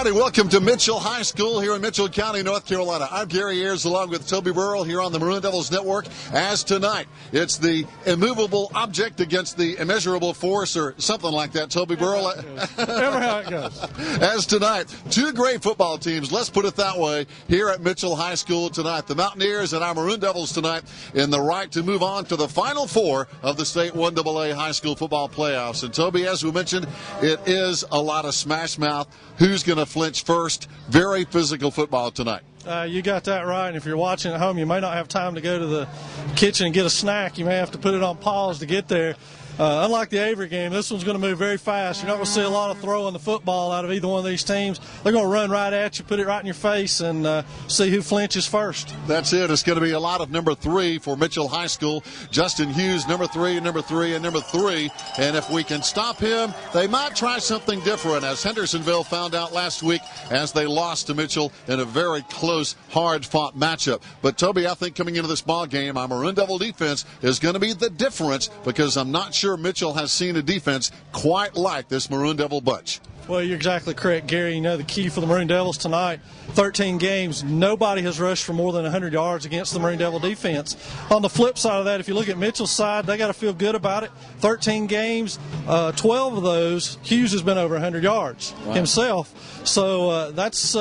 everybody. Welcome to Mitchell High School here in Mitchell County, North Carolina. I'm Gary Ayers along with Toby Burrell here on the Maroon Devils Network. As tonight, it's the immovable object against the immeasurable force or something like that, Toby Burrell. Ever how it goes. As tonight, two great football teams, let's put it that way, here at Mitchell High School tonight. The Mountaineers and our Maroon Devils tonight in the right to move on to the Final Four of the State 1AA High School Football Playoffs. And Toby, as we mentioned, it is a lot of smash mouth. Who's going to flinch first? Very physical football tonight. You got that right. And if you're watching at home, you may not have time to go to the kitchen and get a snack. You may have to put it on pause to get there. Unlike the Avery game, this one's going to move very fast. You're not going to see a lot of throwing the football out of either one of these teams. They're going to run right at you, put it right in your face, and see who flinches first. That's it. It's going to be a lot of number 3 for Mitchell High School. Justin Hughes, number 3, and number 3, and number 3. And if we can stop him, they might try something different, as Hendersonville found out last week as they lost to Mitchell in a very close, hard-fought matchup. But, Toby, I think coming into this ball game, our Maroon Devil defense is going to be the difference, because I'm not sure Mitchell has seen a defense quite like this Maroon Devil bunch. Well, you're exactly correct, Gary. You know, the key for the Maroon Devils tonight, 13 games, nobody has rushed for more than 100 yards against the Maroon Devil defense. On the flip side of that, if you look at Mitchell's side, they got to feel good about it. 13 games, 12 of those, Hughes has been over 100 yards himself. So that's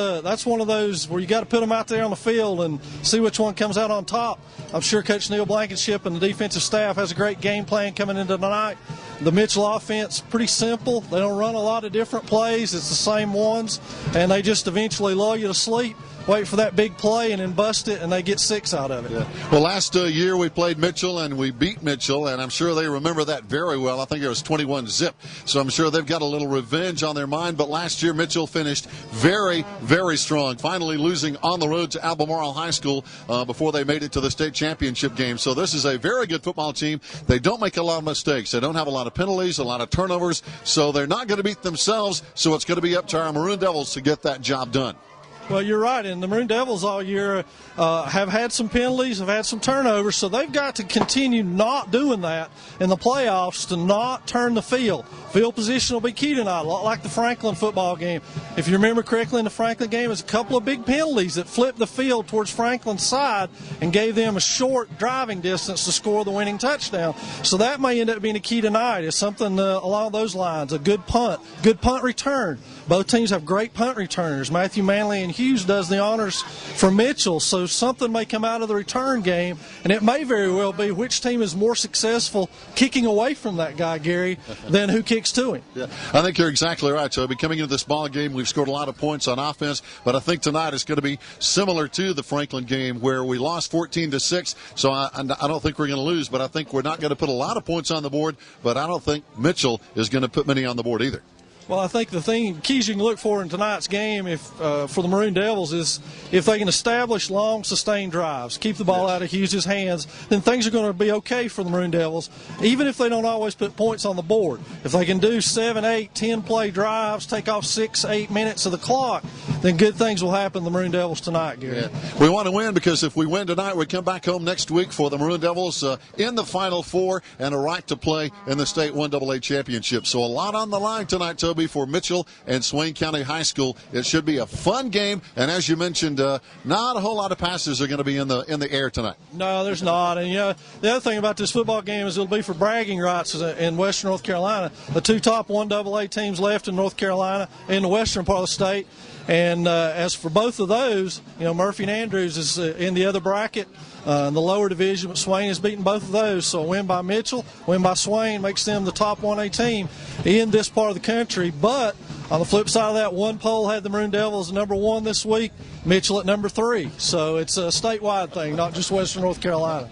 one of those where you got to put them out there on the field and see which one comes out on top. I'm sure Coach Neil Blankenship and the defensive staff has a great game plan coming into tonight. The Mitchell offense, pretty simple. They don't run a lot of different plays. It's the same ones, and they just eventually lull you to sleep, wait for that big play, and then bust it, and they get 6 out of it. Yeah. Well, last year we played Mitchell, and we beat Mitchell, and I'm sure they remember that very well. I think it was 21-0, so I'm sure they've got a little revenge on their mind. But last year Mitchell finished very, very strong, finally losing on the road to Albemarle High School before they made it to the state championship game. So this is a very good football team. They don't make a lot of mistakes. They don't have a lot of penalties, a lot of turnovers, so they're not going to beat themselves, so it's going to be up to our Maroon Devils to get that job done. Well, you're right, and the Maroon Devils all year have had some penalties, have had some turnovers, so they've got to continue not doing that in the playoffs to not turn the field. Field position will be key tonight, a lot like the Franklin football game. If you remember correctly, in the Franklin game, there's a couple of big penalties that flipped the field towards Franklin's side and gave them a short driving distance to score the winning touchdown. So that may end up being a key tonight, is something along those lines, a good punt return. Both teams have great punt returners. Matthew Manley and Hughes does the honors for Mitchell, so something may come out of the return game, and it may very well be which team is more successful kicking away from that guy, Gary, than who kicks to him. Yeah, I think you're exactly right, Toby. Coming into this ball game, we've scored a lot of points on offense, but I think tonight is going to be similar to the Franklin game where we lost 14-6, so I don't think we're going to lose, but I think we're not going to put a lot of points on the board, but I don't think Mitchell is going to put many on the board either. Well, I think the keys you can look for in tonight's game for the Maroon Devils is if they can establish long, sustained drives, keep the ball out of Hughes' hands, then things are going to be okay for the Maroon Devils, even if they don't always put points on the board. If they can do 7, 8, 10-play drives, take off 6, 8 minutes of the clock, then good things will happen to the Maroon Devils tonight, Gary. Yeah. We want to win, because if we win tonight, we come back home next week for the Maroon Devils in the Final Four and a right to play in the State 1AA Championship. So a lot on the line tonight, Toby, for Mitchell and Swain County High School. It should be a fun game, and as you mentioned, not a whole lot of passes are going to be in the air tonight. No, there's not. And the other thing about this football game is it'll be for bragging rights in Western North Carolina. The two top 1AA teams left in North Carolina in the western part of the state. And as for both of those, Murphy and Andrews is in the other bracket. In the lower division, but Swain has beaten both of those. So a win by Mitchell, win by Swain makes them the top 1A team in this part of the country. But on the flip side of that, one poll had the Maroon Devils number 1 this week, Mitchell at number 3. So it's a statewide thing, not just Western North Carolina.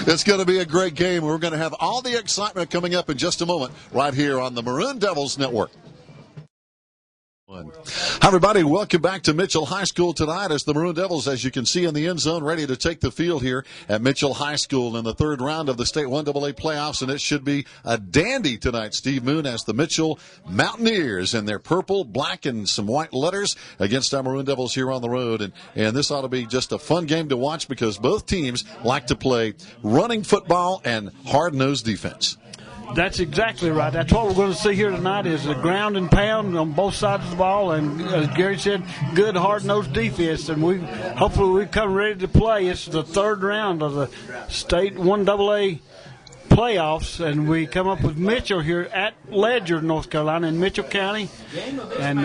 It's going to be a great game. We're going to have all the excitement coming up in just a moment right here on the Maroon Devils Network. Hi, everybody. Welcome back to Mitchell High School tonight as the Maroon Devils, as you can see in the end zone, ready to take the field here at Mitchell High School in the third round of the State 1AA playoffs, and it should be a dandy tonight. Steve Moon has the Mitchell Mountaineers in their purple, black, and some white letters against our Maroon Devils here on the road, and this ought to be just a fun game to watch because both teams like to play running football and hard-nosed defense. That's exactly right. That's what we're going to see here tonight is the ground and pound on both sides of the ball, and as Gary said, good hard-nosed defense. And hopefully we come ready to play. It's the third round of the state 1AA playoffs, and we come up with Mitchell here at Ledger, North Carolina, in Mitchell County, and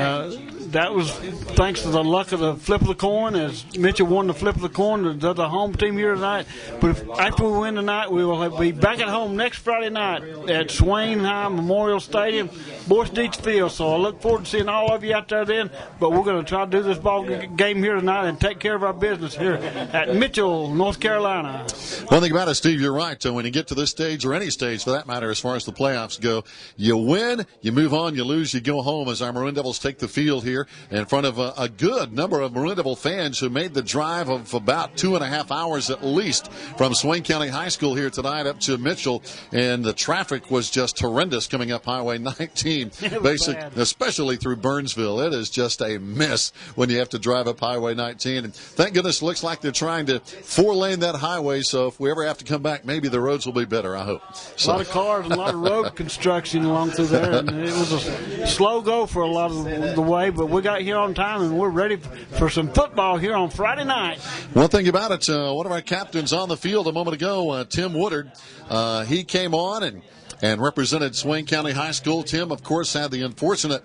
that was thanks to the luck of the flip of the coin, as Mitchell won the flip of the coin, the home team here tonight. But after we win tonight, we will be back at home next Friday night at Swain High Memorial Stadium, Boyce Deach Field. So I look forward to seeing all of you out there then, but we're going to try to do this ball game here tonight and take care of our business here at Mitchell, North Carolina. One thing about it, Steve, you're right. When you get to this stage, or any stage for that matter, as far as the playoffs go, you win, you move on, you lose, you go home, as our Maroon Devils take the field here in front of a good number of Maroon Devil fans who made the drive of about 2.5 hours at least from Swain County High School here tonight up to Mitchell, and the traffic was just horrendous coming up Highway 19, especially through Burnsville. It is just a mess when you have to drive up Highway 19, and thank goodness it looks like they're trying to 4-lane that highway, so if we ever have to come back, maybe the roads will be better, I hope. A lot of cars and a lot of road construction along through there, and it was a slow go for a lot of the way, but we got here on time, and we're ready for some football here on Friday night. One thing about it, one of our captains on the field a moment ago, Tim Woodard, he came on and represented Swain County High School. Tim, of course, had the unfortunate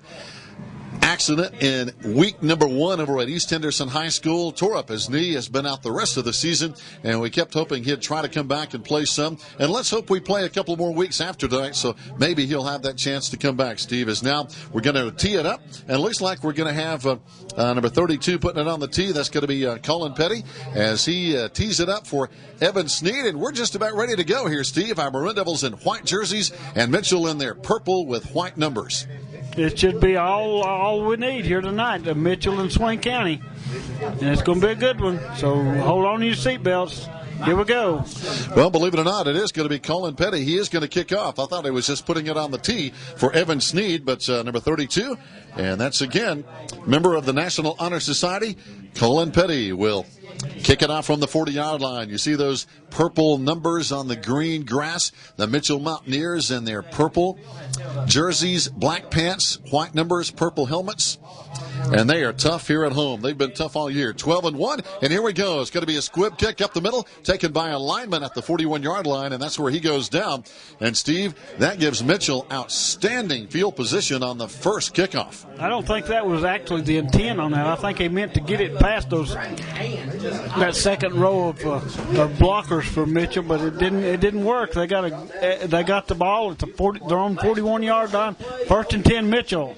accident in week number 1 over at East Henderson High School. Tore up his knee, has been out the rest of the season, and we kept hoping he'd try to come back and play some. And let's hope we play a couple more weeks after tonight, so maybe he'll have that chance to come back, Steve. As now we're going to tee it up, and it looks like we're going to have number 32 putting it on the tee. That's going to be Colin Petty as he tees it up for Evan Sneed. And we're just about ready to go here, Steve. Our Maroon Devils in white jerseys and Mitchell in their purple with white numbers. It should be all we need here tonight, Mitchell and Swain County. And it's going to be a good one. So hold on to your seatbelts. Here we go. Well, believe it or not, it is going to be Colin Petty. He is going to kick off. I thought he was just putting it on the tee for Evan Sneed, but number 32. And that's, again, member of the National Honor Society, Colin Petty will kick it off from the 40-yard line. You see those purple numbers on the green grass. The Mitchell Mountaineers in their purple jerseys, black pants, white numbers, purple helmets. And they are tough here at home. They've been tough all year. 12-1, and here we go. It's going to be a squib kick up the middle, taken by a lineman at the 41-yard line, and that's where he goes down. And, Steve, that gives Mitchell outstanding field position on the first kickoff. I don't think that was actually the intent on that. I think he meant to get it past that second row of blockers for Mitchell, but it didn't work. They got the ball at their own 41-yard line. 1st and 10, Mitchell.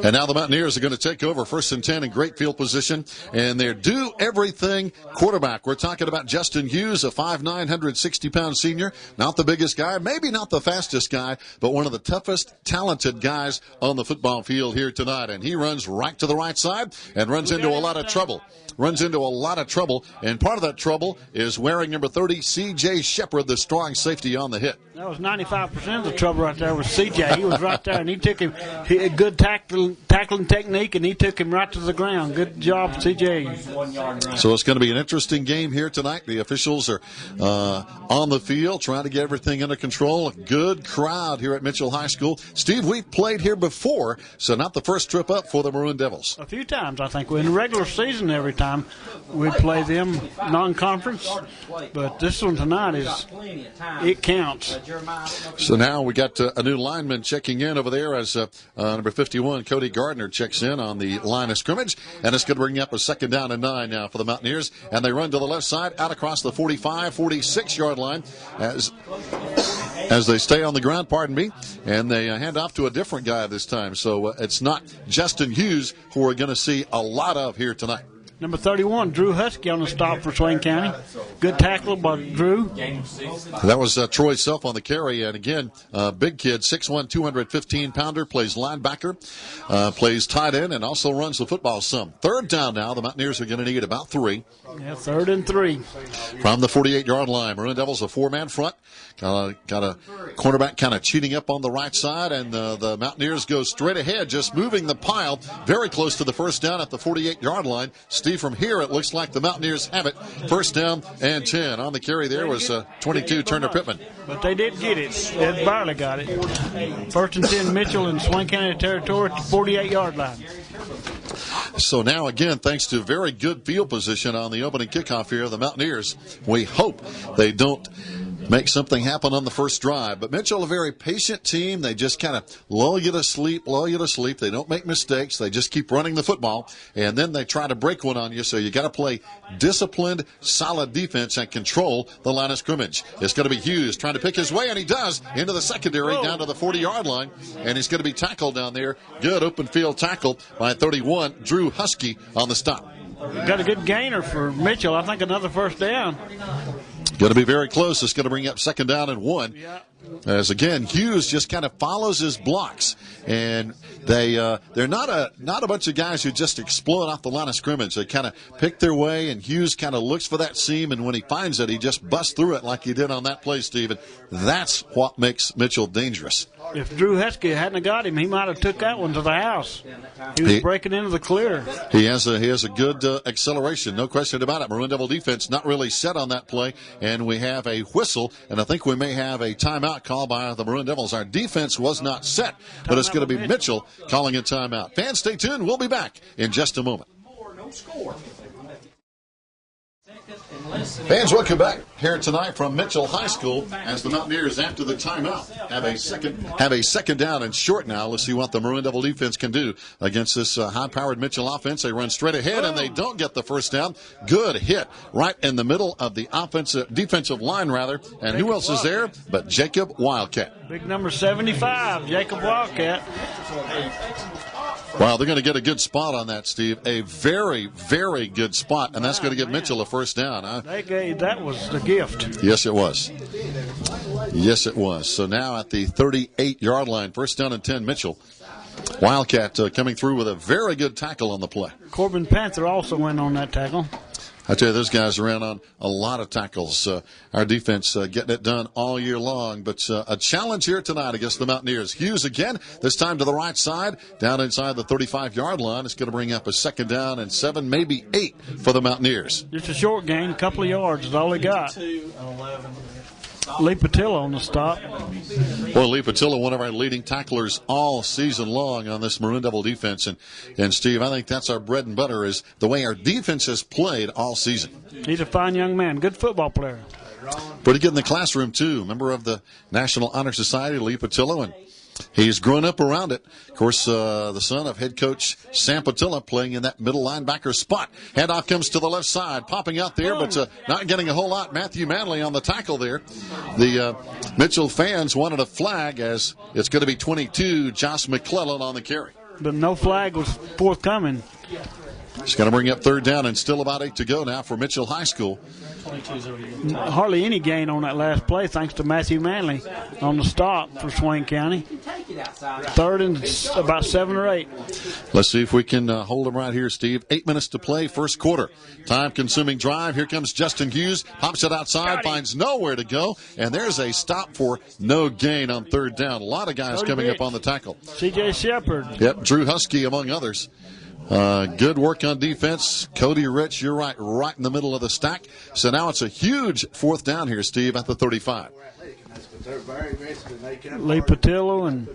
And now the Mountaineers are going to take over 1st and 10 in great field position, and they're do everything quarterback. We're talking about Justin Hughes, a 5'9", 160-pound senior. Not the biggest guy, maybe not the fastest guy, but one of the toughest, talented guys on the football field here tonight. And he runs right to the right side and runs into a lot of trouble. And part of that trouble is wearing number 30, C.J. Shepard, the strong safety on the hit. That was 95% of the trouble right there with C.J. He was right there, and he took him. He had good tackling technique, and he took him right to the ground. Good job, C.J. So it's going to be an interesting game here tonight. The officials are on the field trying to get everything under control. A good crowd here at Mitchell High School. Steve, we've played here before, so not the first trip up for the Maroon Devils. A few times, I think. In the regular season, every time we play them non-conference, but this one tonight it counts. So now we got a new lineman checking in over there as number 51, Cody Gardner, checks in on the line of scrimmage, and it's going to bring up a 2nd down and 9 now for the Mountaineers, and they run to the left side out across the 45, 46-yard line as they stay on the ground, and they hand off to a different guy this time. So it's not Justin Hughes, who we're going to see a lot of here tonight. Number 31, Drew Husky on the stop for Swain County. Good tackle by Drew. That was Troy Self on the carry. And again, big kid, 6'1", 215-pounder, plays linebacker, plays tight end, and also runs the football some. 3rd down now. The Mountaineers are going to need about 3. Yeah, 3rd and 3. From the 48-yard line. Maroon Devils a 4-man front. Got a cornerback kind of cheating up on the right side, and the Mountaineers go straight ahead, just moving the pile very close to the first down at the 48-yard line. Steve, from here, it looks like the Mountaineers have it. First down and 10. On the carry there was 22, Turner Pittman. But they did get it. Ed Barley got it. 1st and 10, Mitchell in Swain County territory at the 48-yard line. So now, again, thanks to very good field position on the opening kickoff here, the Mountaineers, we hope they don't make something happen on the first drive. But Mitchell, a very patient team. They just kind of lull you to sleep. They don't make mistakes. They just keep running the football, and then they try to break one on you. So you got to play disciplined, solid defense and control the line of scrimmage. It's going to be Hughes trying to pick his way, and he does, into the secondary down to the 40-yard line, and he's going to be tackled down there. Good open field tackle by 31, Drew Husky on the stop. Got a good gainer for Mitchell. I think another first down. Going to be very close. It's going to bring up 2nd down and 1. Yeah. As again, Hughes just kind of follows his blocks, and they're not a bunch of guys who just explode off the line of scrimmage. They kind of pick their way, and Hughes kind of looks for that seam, and when he finds it, he just busts through it like he did on that play, Stephen. That's what makes Mitchell dangerous. If Drew Husky hadn't got him, he might have took that one to the house. He was breaking into the clear. He has a good acceleration, no question about it. Maroon Devil defense not really set on that play, and we have a whistle, and I think we may have a timeout call by the Maroon Devils. Our defense was not set, but it's going to be Mitchell calling a timeout. Fans, stay tuned. We'll be back in just a moment. Fans, welcome back here tonight from Mitchell High School as the Mountaineers, after the timeout, have a second down and short now. Let's see what the Maroon Devil defense can do against this high-powered Mitchell offense. They run straight ahead, and they don't get the first down. Good hit right in the middle of the defensive line, rather. And who else is there but Jacob Wildcat? Big number 75, Jacob Wildcat. Wow, they're going to get a good spot on that, Steve. A very, very good spot, and that's going to give Mitchell a first down. Huh? That was the gift. Yes, it was. Yes, it was. So now at the 38-yard line, first down and 10, Mitchell. Wildcat coming through with a very good tackle on the play. Corbin Panther also went on that tackle. I tell you, those guys ran on a lot of tackles. Our defense getting it done all year long. But a challenge here tonight against the Mountaineers. Hughes again, this time to the right side, down inside the 35-yard line. It's going to bring up a 2nd down and 7, maybe 8 for the Mountaineers. Just a short gain, a couple of yards is all he got. Lee Patilla on the stop. Well, Lee Patilla, one of our leading tacklers all season long on this Maroon Devil defense. And Steve, I think that's our bread and butter, is the way our defense has played all season. He's a fine young man, good football player. Pretty good in the classroom, too. Member of the National Honor Society, Lee Patilla, and he's grown up around it. Of course, the son of head coach Sam Patilla playing in that middle linebacker spot. Handoff comes to the left side, popping out there, but not getting a whole lot. Matthew Manley on the tackle there. The Mitchell fans wanted a flag, as it's going to be 22, Josh McClellan on the carry. But no flag was forthcoming. It's going to bring up 3rd down and still about 8 to go now for Mitchell High School. Hardly any gain on that last play thanks to Matthew Manley on the stop for Swain County. 3rd and about 7 or 8. Let's see if we can hold them right here, Steve. 8 minutes to play, first quarter. Time-consuming drive. Here comes Justin Hughes. Pops it outside, finds nowhere to go. And there's a stop for no gain on 3rd down. A lot of guys coming up on the tackle. C.J. Shepard. Yep, Drew Husky among others. Good work on defense. Cody Rich, you're right in the middle of the stack. So now it's a huge 4th down here, Steve, at the 35. Lee Patillo and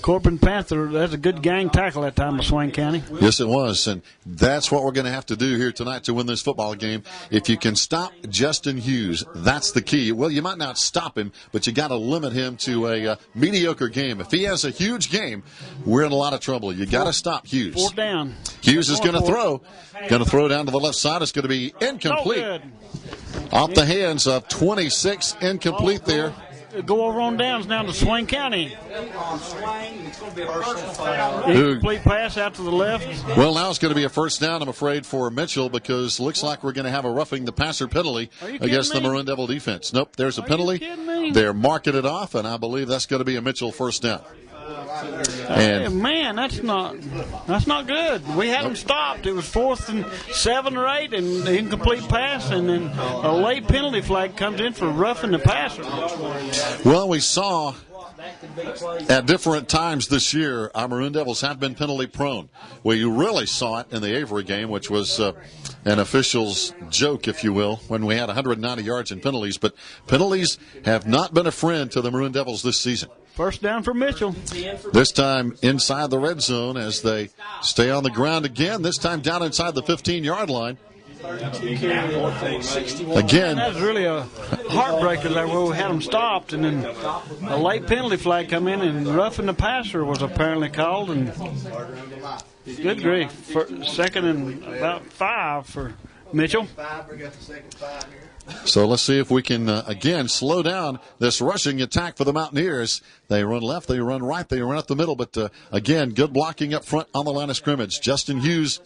Corbin Panther, that's a good gang tackle that time of Swain County. Yes, it was, and that's what we're going to have to do here tonight to win this football game. If you can stop Justin Hughes, that's the key. Well, you might not stop him, but you got to limit him to a mediocre game. If he has a huge game, we're in a lot of trouble. You got to stop Hughes. 4th down. Hughes is going to throw down to the left side. It's going to be incomplete. No good. Off the hands of 26, incomplete there. Go over on downs now to Swain County. Incomplete pass out to the left. Well, now it's going to be a first down, I'm afraid, for Mitchell, because it looks like we're going to have a roughing the passer penalty against the Maroon Devil defense. Nope, there's a penalty. They're marking it off, and I believe that's going to be a Mitchell first down. And man, that's not good. We had them stopped. It was 4th and 7 or 8, and the incomplete pass, and then a late penalty flag comes in for roughing the passer. well, we saw at different times this year, our Maroon Devils have been penalty prone. Well, you really saw it in the Avery game, which was an official's joke, if you will, when we had 190 yards in penalties. But penalties have not been a friend to the Maroon Devils this season. First down for Mitchell. This time inside the red zone as they stay on the ground again, this time down inside the 15-yard line. Again, that was really a heartbreaker there where we had them stopped, and then a late penalty flag come in, and roughing the passer was apparently called. And good grief, second and about 5 for Mitchell. So let's see if we can, again, slow down this rushing attack for the Mountaineers. They run left, they run right, they run up the middle. But, again, good blocking up front on the line of scrimmage. Justin Hughes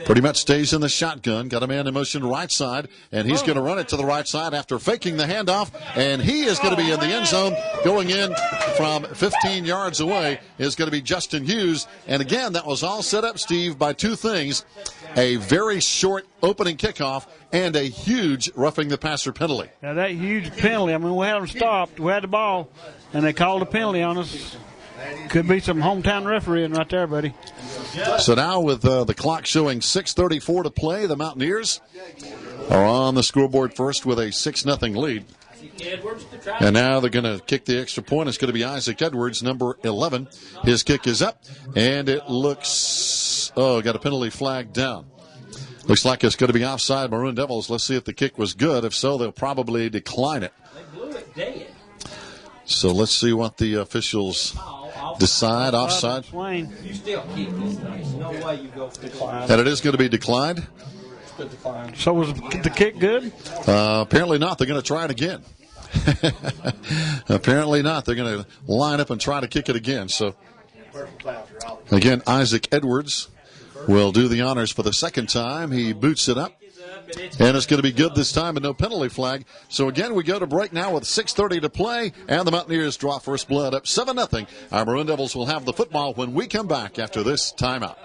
pretty much stays in the shotgun. Got a man in motion right side, and he's going to run it to the right side after faking the handoff. And he is going to be in the end zone. Going in from 15 yards away is going to be Justin Hughes. And, again, that was all set up, Steve, by two things. A very short opening kickoff and a huge roughing the passer penalty. Now, that huge penalty, I mean, we had them stopped. We had the ball, and they called a penalty on us. Could be some hometown refereeing right there, buddy. So now with the clock showing 6:34 to play, the Mountaineers are on the scoreboard first with a 6-0 lead. And now they're going to kick the extra point. It's going to be Isaac Edwards, number 11. His kick is up, and it looks, got a penalty flag down. Looks like it's going to be offside Maroon Devils. Let's see if the kick was good. If so, they'll probably decline it. So let's see what the officials decide. Offside. Swain. And it is going to be declined. So was the kick good? Apparently not. They're going to try it again. Apparently not. They're going to line up and try to kick it again. So, again, Isaac Edwards will do the honors for the second time. He boots it up. And it's going to be good this time and no penalty flag. So, again, we go to break now with 6:30 to play. And the Mountaineers draw first blood up 7-0. Our Maroon Devils will have the football when we come back after this timeout.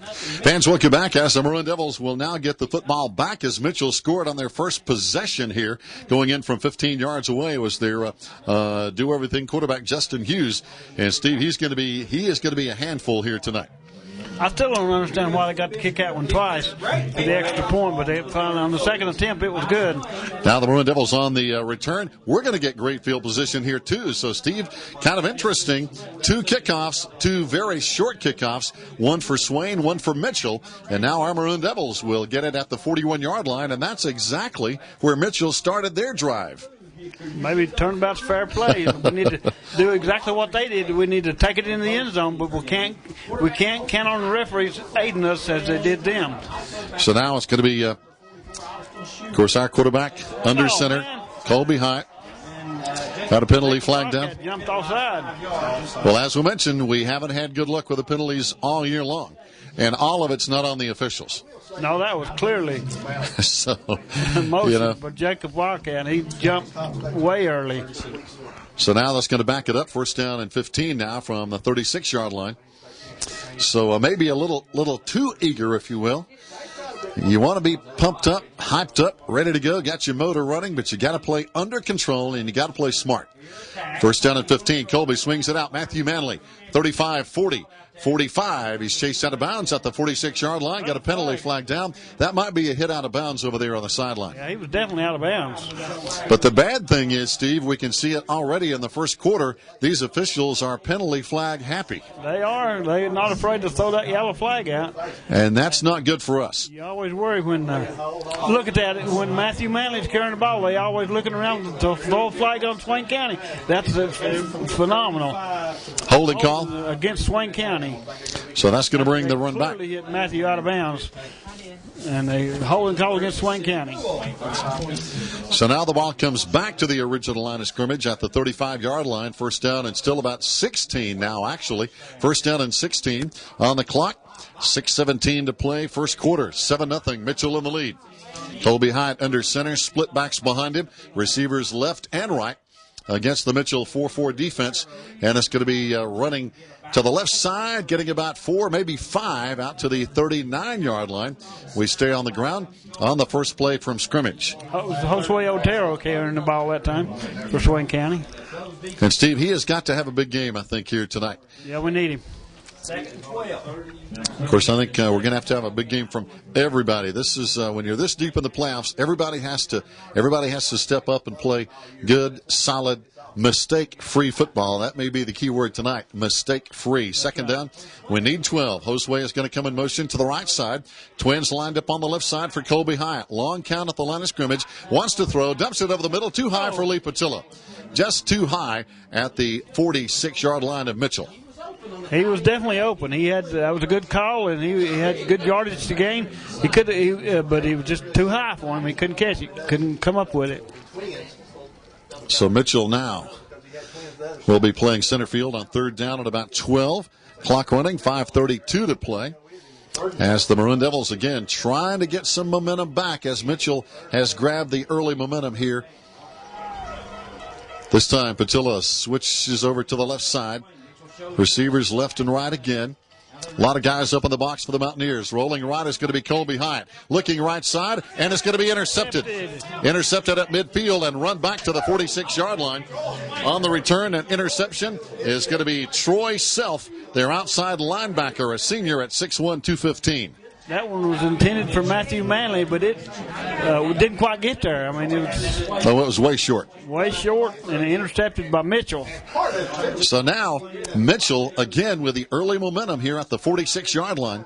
Fans, welcome back as the Maroon Devils will now get the football back as Mitchell scored on their first possession here. Going in from 15 yards away was their do-everything quarterback Justin Hughes. And, Steve, he is going to be a handful here tonight. I still don't understand why they got to kick that one twice for the extra point, but they finally, on the second attempt, it was good. Now the Maroon Devils on the return. We're going to get great field position here, too. So, Steve, kind of interesting. 2 kickoffs, 2 very short kickoffs, one for Swain, one for Mitchell. And now our Maroon Devils will get it at the 41-yard line, and that's exactly where Mitchell started their drive. Maybe turnabout's fair play. We need to do exactly what they did. We need to take it in the end zone, but we can't count on the referees aiding us as they did them. So now it's going to be, of course, our quarterback under center, Colby Hyatt. Got a penalty flag down. Jumped offside. Well, as we mentioned, we haven't had good luck with the penalties all year long, and all of it's not on the officials. No, that was clearly so, motion for Jacob Wildcat. He jumped way early. So now that's going to back it up. First down and 15 now from the 36-yard line. So maybe a little too eager, if you will. You want to be pumped up, hyped up, ready to go, got your motor running, but you got to play under control and you got to play smart. First down and 15. Colby swings it out. Matthew Manley, 35, 40. 45. He's chased out of bounds at the 46-yard line. Got a penalty flag down. That might be a hit out of bounds over there on the sideline. Yeah, he was definitely out of bounds. But the bad thing is, Steve, we can see it already in the first quarter. These officials are penalty flag happy. They are. They're not afraid to throw that yellow flag out. And that's not good for us. You always worry when, look at that, when Matthew Manley's carrying the ball, they always looking around to throw a flag on Swain County. That's phenomenal. Holding call? Against Swain County. So that's going to bring the run back. Clearly hit Matthew out of bounds. And a holding call against Swain County. So now the ball comes back to the original line of scrimmage at the 35-yard line. First down and still about 16 now, actually. First down and 16 on the clock. 6:17 to play. First quarter, 7-0. Mitchell in the lead. Colby Hyatt under center. Split backs behind him. Receivers left and right. against the Mitchell 4-4 defense. And it's going to be running to the left side, getting about 4, maybe 5 out to the 39-yard line. We stay on the ground on the first play from scrimmage. It was Josue Otero carrying the ball that time for Swain County. And, Steve, he has got to have a big game, I think, here tonight. Yeah, we need him. Of course, I think we're going to have a big game from everybody. This is when you're this deep in the playoffs, everybody has to step up and play good, solid, mistake-free football. That may be the key word tonight, mistake-free. Second down, we need 12. Josue is going to come in motion to the right side. Twins lined up on the left side for Colby Hyatt. Long count at the line of scrimmage. Wants to throw, dumps it over the middle, too high for Lee Patilla. Just too high at the 46-yard line of Mitchell. He was definitely open. That was a good call, and he had good yardage to gain. But he was just too high for him. He couldn't catch it. Couldn't come up with it. So Mitchell now will be playing center field on third down at about 12. Clock running, 5:32 to play. As the Maroon Devils again trying to get some momentum back as Mitchell has grabbed the early momentum here. This time Patilla switches over to the left side. Receivers left and right again. A lot of guys up in the box for the Mountaineers. Rolling right is going to be Colby Hyatt. Looking right side, and it's going to be intercepted. Intercepted at midfield and run back to the 46-yard line. On the return, an interception is going to be Troy Self, their outside linebacker, a senior at 6'1", 215. That one was intended for Matthew Manley, but it didn't quite get there. I mean, it was way short. Way short, and intercepted by Mitchell. So now, Mitchell, again, with the early momentum here at the 46-yard line.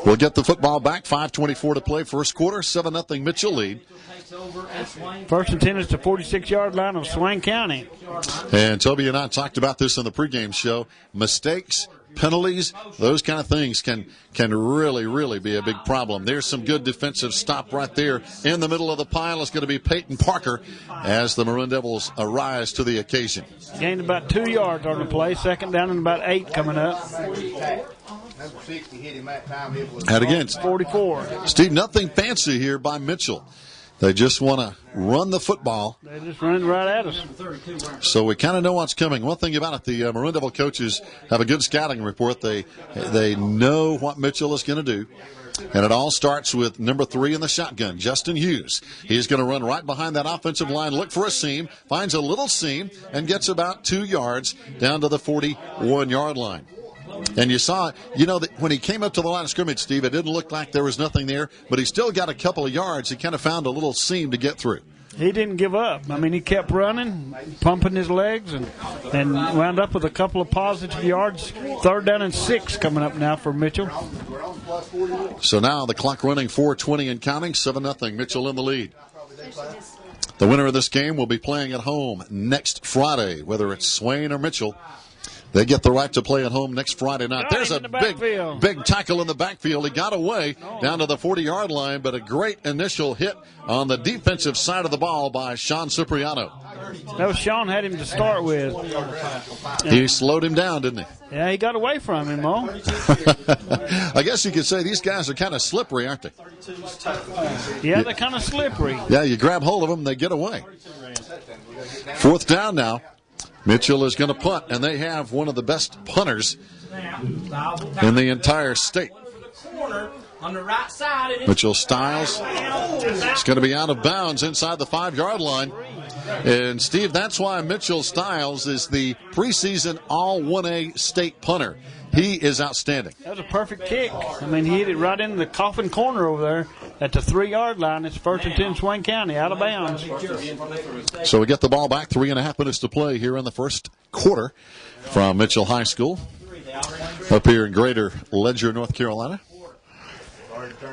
We'll get the football back, 5:24 to play, first quarter, 7-0 Mitchell lead. First and 10 is the 46-yard line of Swain County. And Toby and I talked about this in the pregame show. Mistakes, penalties, those kind of things can really, really be a big problem. There's some good defensive stop right there. In the middle of the pile is going to be Peyton Parker as the Maroon Devils arise to the occasion. Gained about 2 yards on the play. Second down and about 8 coming up. And again, 44. Steve, nothing fancy here by Mitchell. They just want to run the football. They just run right at us. So we kind of know what's coming. One thing about it, the Maroon Devil coaches have a good scouting report. They know what Mitchell is going to do. And it all starts with number 3 in the shotgun, Justin Hughes. He's going to run right behind that offensive line, look for a seam, finds a little seam, and gets about 2 yards down to the 41-yard line. And you saw, that when he came up to the line of scrimmage, Steve, it didn't look like there was nothing there, but he still got a couple of yards. He kind of found a little seam to get through. He didn't give up. I mean, he kept running, pumping his legs, and wound up with a couple of positive yards. Third down and 6 coming up now for Mitchell. So now the clock running, 4:20 and counting, 7-0, Mitchell in the lead. The winner of this game will be playing at home next Friday, whether it's Swain or Mitchell. They get the right to play at home next Friday night. There's a big tackle in the backfield. He got away down to the 40-yard line, but a great initial hit on the defensive side of the ball by Sean Cipriano. That was Sean had him to start with. He slowed him down, didn't he? Yeah, he got away from him, Mo. I guess you could say these guys are kind of slippery, aren't they? Yeah, they're kind of slippery. Yeah, you grab hold of them, they get away. Fourth down now. Mitchell is going to punt, and they have one of the best punters in the entire state. Mitchell Stiles is going to be out of bounds inside the 5-yard line. And, Steve, that's why Mitchell Stiles is the preseason All-1A state punter. He is outstanding. That was a perfect kick. I mean, he hit it right in the coffin corner over there at the 3-yard line. It's first and 10 Swain County, out of bounds. So we get the ball back, 3.5 minutes to play here in the first quarter from Mitchell High School up here in Greater Ledger, North Carolina,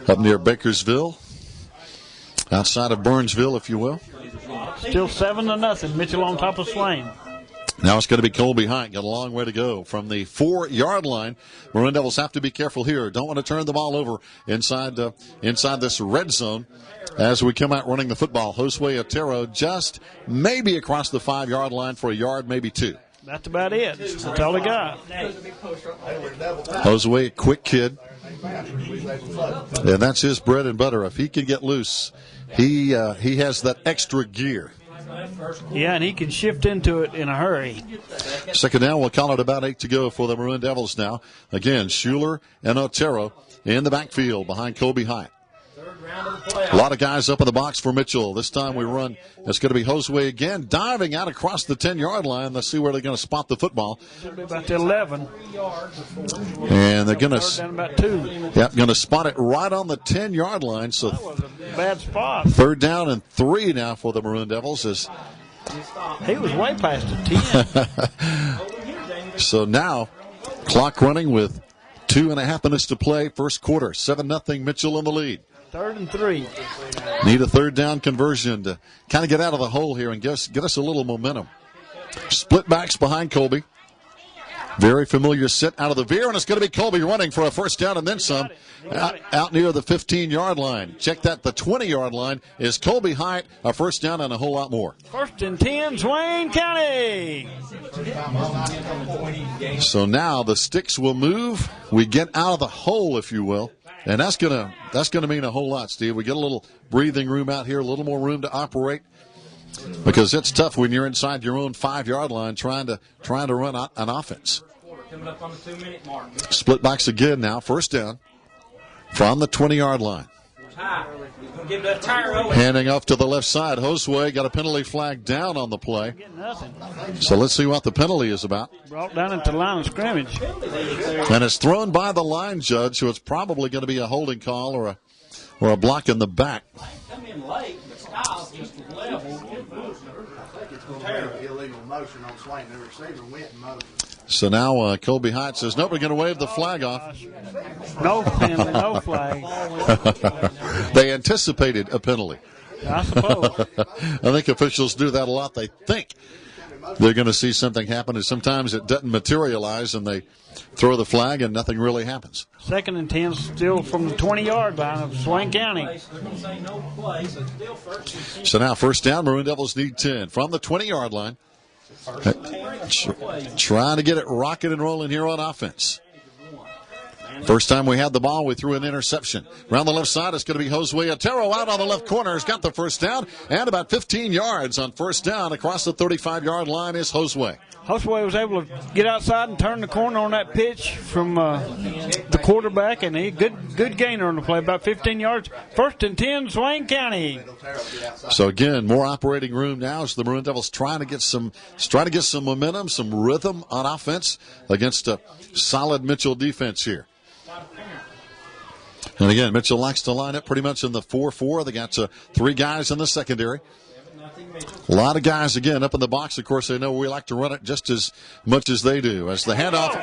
up near Bakersville, outside of Burnsville, if you will. Still 7-0, Mitchell on top of Swain. Now it's going to be Colby Hyatt. Got a long way to go from the 4-yard line. Maroon Devils have to be careful here. Don't want to turn the ball over inside this red zone as we come out running the football. Josue Otero just maybe across the 5-yard line for a yard, maybe 2. That's about it. That's all he got. Josue, a quick kid. And that's his bread and butter. If he can get loose, he has that extra gear. Yeah, and he can shift into it in a hurry. Second down, we'll call it about 8 to go for the Maroon Devils now. Again, Schuler and Otero in the backfield behind Kobe Hyatt. A lot of guys up in the box for Mitchell. This time we run. It's going to be Josue again, diving out across the 10-yard line. Let's see where they're going to spot the football. Should be about the 11. And they're going to down about 2. Yep, going to spot it right on the 10-yard line. So That was a bad spot. third down and 3 now for the Maroon Devils. He was way past the 10. So now, clock running with 2.5 minutes to play. First quarter, 7-0 Mitchell in the lead. 3rd and 3. Need a third down conversion to kind of get out of the hole here and get us a little momentum. Split backs behind Colby. Very familiar sit out of the veer, and it's going to be Colby running for a first down and then some out near the 15-yard line. Check that, the 20-yard line is Colby Hyatt, a first down and a whole lot more. 1st and 10, Swain County. So now the sticks will move. We get out of the hole, if you will. And that's gonna mean a whole lot, Steve. We get a little breathing room out here, a little more room to operate, because it's tough when you're inside your own 5-yard line trying to run an offense. Split backs again now, first down from the 20-yard line. Handing off to the left side. Josue got a penalty flag down on the play. So let's see what the penalty is about. Brought down into the line of scrimmage. And it's thrown by the line judge, so it's probably going to be a holding call or a block in the back. So now Colby Hyatt says, nope, we're going to wave the flag off. No penalty, no flag. They anticipated a penalty. I suppose. I think officials do that a lot. They think they're going to see something happen, and sometimes it doesn't materialize, and they throw the flag, and nothing really happens. 2nd and 10, still from the 20-yard line of Swain County. So now first down, Maroon Devils need 10 from the 20-yard line. Trying to get it rocking and rolling here on offense. First time we had the ball, we threw an interception. Around the left side, it's going to be Josue Otero out on the left corner. Has got the first down, and about 15 yards on first down across the 35-yard line is Josue. Josue was able to get outside and turn the corner on that pitch from the quarterback, and he good gainer on the play, about 15 yards. 1st and 10, Swain County. So again, more operating room now as the Maroon Devils trying to get some momentum, some rhythm on offense against a solid Mitchell defense here. And again, Mitchell likes to line up pretty much in the 4-4. They got 3 guys in the secondary. A lot of guys, again, up in the box. Of course, they know we like to run it just as much as they do. As the handoff,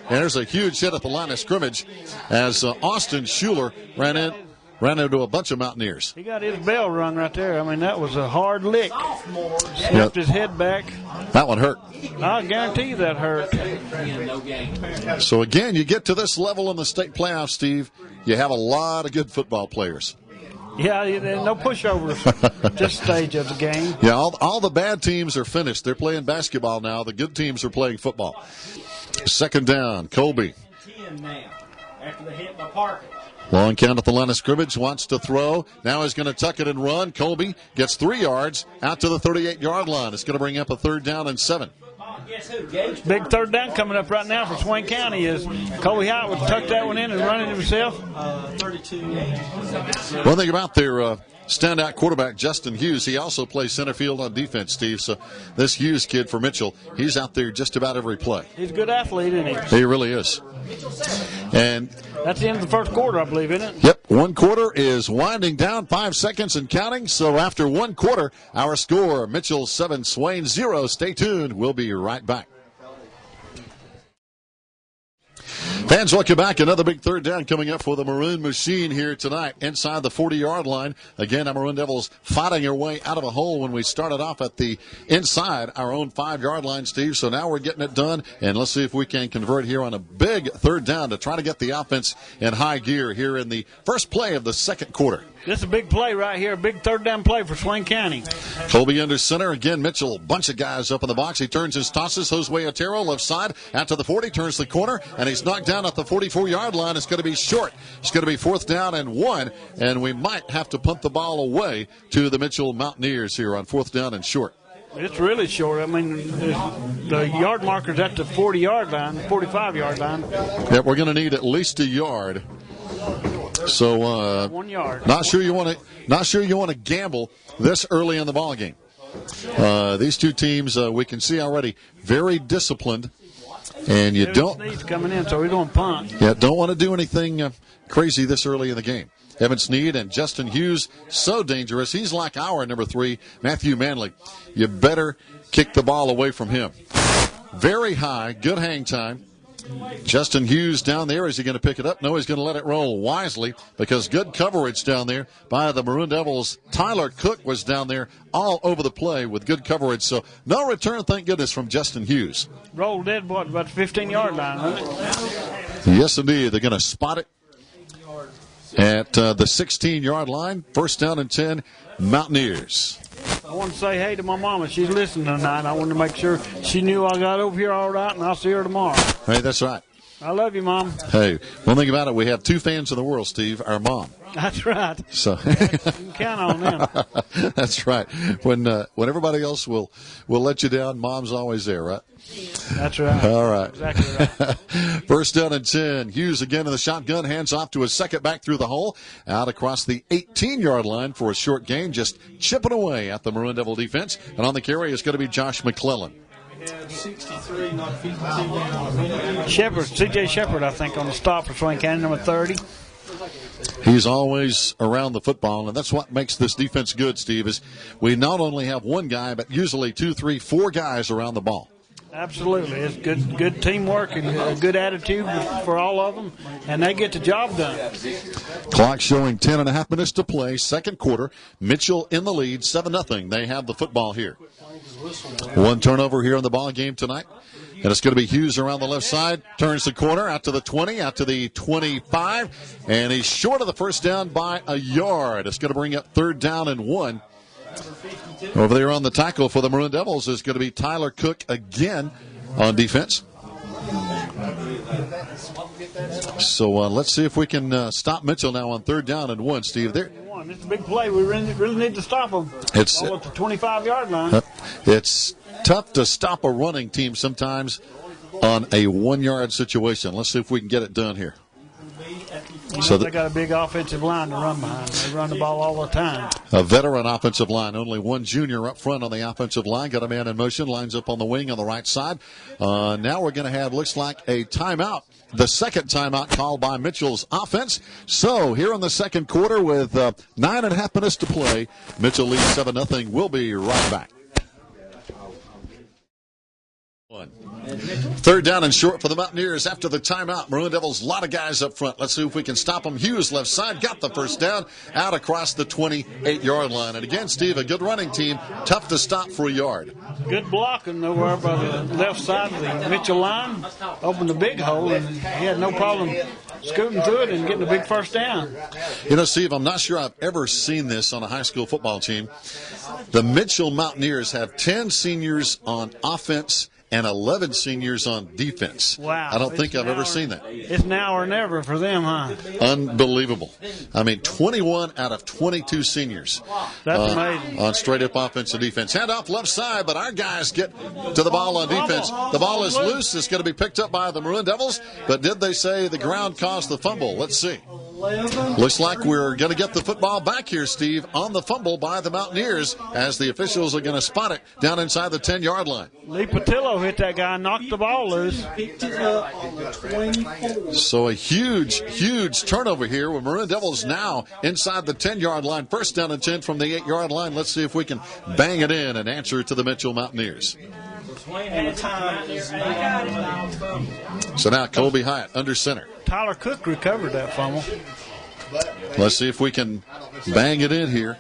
and there's a huge hit at the line of scrimmage as Austin Schuler ran into a bunch of Mountaineers. He got his bell rung right there. I mean, that was a hard lick. Snapped his head back. That one hurt. I guarantee you that hurt. So, again, you get to this level in the state playoffs, Steve, you have a lot of good football players. Yeah, no pushovers. Just stage of the game. Yeah, all the bad teams are finished. They're playing basketball now. The good teams are playing football. Second down, Colby. Long count at the line of scrimmage, wants to throw. Now he's going to tuck it and run. Colby gets 3 yards out to the 38-yard line. It's going to bring up a 3rd down and 7. Big 3rd down coming up right now for Swain County is Colby Hyatt would tuck that one in and run it himself. One thing about their standout quarterback, Justin Hughes, he also plays center field on defense, Steve. So this Hughes kid for Mitchell, he's out there just about every play. He's a good athlete, isn't he? He really is. And that's the end of the first quarter, I believe, isn't it? Yep, 1 quarter is winding down, 5 seconds and counting. So after 1 quarter, our score, Mitchell 7, Swain 0. Stay tuned. We'll be right back. Fans, welcome back. Another big 3rd down coming up for the Maroon Machine here tonight inside the 40-yard line. Again, our Maroon Devils fighting our way out of a hole when we started off at the inside our own 5-yard line, Steve. So now we're getting it done, and let's see if we can convert here on a big 3rd down to try to get the offense in high gear here in the first play of the second quarter. This is a big play right here, a big third down play for Swain County. Colby under center. Again, Mitchell, a bunch of guys up in the box. He turns his tosses. Josue Otero, left side, out to the 40, turns the corner, and he's knocked down at the 44-yard line. It's going to be short. It's going to be 4th down and 1, and we might have to punt the ball away to the Mitchell Mountaineers here on 4th down and short. It's really short. I mean, the yard marker's at the 40-yard line, 45-yard line. Yeah, we're going to need at least a yard. So 1 yard. Not sure you want to gamble this early in the ball game. These two teams we can see already very disciplined, and you don't. Snead's coming in, so we're going to punt. Yeah, don't want to do anything crazy this early in the game. Evan Snead and Justin Hughes, so dangerous. He's like our number 3, Matthew Manley. You better kick the ball away from him. Very high, good hang time. Justin Hughes down there. Is he going to pick it up? No, he's going to let it roll wisely because good coverage down there by the Maroon Devils. Tyler Cook was down there all over the play with good coverage. So no return, thank goodness, from Justin Hughes. Rolled dead, about the 15-yard line, huh? Yes, indeed. They're going to spot it at the 16-yard line. 1st down and 10, Mountaineers. I want to say hey to my mama. She's listening tonight. I want to make sure she knew I got over here all right, and I'll see her tomorrow. Hey, that's right. I love you, Mom. Hey, one thing about it, we have 2 fans in the world, Steve, our mom. That's right. So you can count on them. That's right. When everybody else will let you down, Mom's always there, right? That's right. All right. Exactly right. 1st down and 10. Hughes again in the shotgun, hands off to his second back through the hole, out across the 18-yard line for a short gain, just chipping away at the Maroon Devil defense. And on the carry is going to be Josh McClellan. 63, not 52. Shepard, C.J. Shepard, I think, on the stop for Swain County, number 30. He's always around the football, and that's what makes this defense good, Steve, is we not only have one guy, but usually 2, 3, 4 guys around the ball. Absolutely. It's good teamwork and a good attitude for all of them, and they get the job done. Clock showing 10.5 minutes to play, second quarter. Mitchell in the lead, 7-0. They have the football here. 1 turnover here in the ball game tonight. And it's going to be Hughes around the left side. Turns the corner out to the 20, out to the 25. And he's short of the 1st down by a yard. It's going to bring up 3rd down and 1. Over there on the tackle for the Maroon Devils is going to be Tyler Cook again on defense. So let's see if we can stop Mitchell now on 3rd down and 1, Steve. There. It's a big play. We really need to stop them. It's at the 25-yard line. It's tough to stop a running team sometimes on a 1-yard situation. Let's see if we can get it done here. So they got a big offensive line to run behind. They run the ball all the time. A veteran offensive line. Only one junior up front on the offensive line. Got a man in motion. Lines up on the wing on the right side. Now we're going to have, looks like, a timeout. The second timeout called by Mitchell's offense. So here in the second quarter with 9.5 minutes to play, Mitchell leads 7-0. We'll be right back. 3rd down and short for the Mountaineers after the timeout. Maroon Devils, a lot of guys up front. Let's see if we can stop them. Hughes left side, got the 1st down, out across the 28-yard line. And again, Steve, a good running team, tough to stop for a yard. Good blocking over by the left side of the Mitchell line. Opened the big hole, and he had no problem scooting through it and getting a big 1st down. You know, Steve, I'm not sure I've ever seen this on a high school football team. The Mitchell Mountaineers have 10 seniors on offense and 11 seniors on defense. Wow. I don't think I've ever seen that. It's now or never for them, huh? Unbelievable. I mean, 21 out of 22 seniors. That's amazing. On straight-up offense and defense. Hand off left side, but our guys get to the ball on defense. The ball is loose. It's going to be picked up by the Maroon Devils, but did they say the ground caused the fumble? Let's see. Looks like we're going to get the football back here, Steve, on the fumble by the Mountaineers as the officials are going to spot it down inside the 10-yard line. Lee Patillo hit that guy, knocked the ball loose. So a huge turnover here with Maroon Devils now inside the 10-yard line. 1st down and 10 from the 8-yard line. Let's see if we can bang it in and answer to the Mitchell Mountaineers. So now Colby Hyatt under center. Tyler Cook recovered that fumble. Let's see if we can bang it in here.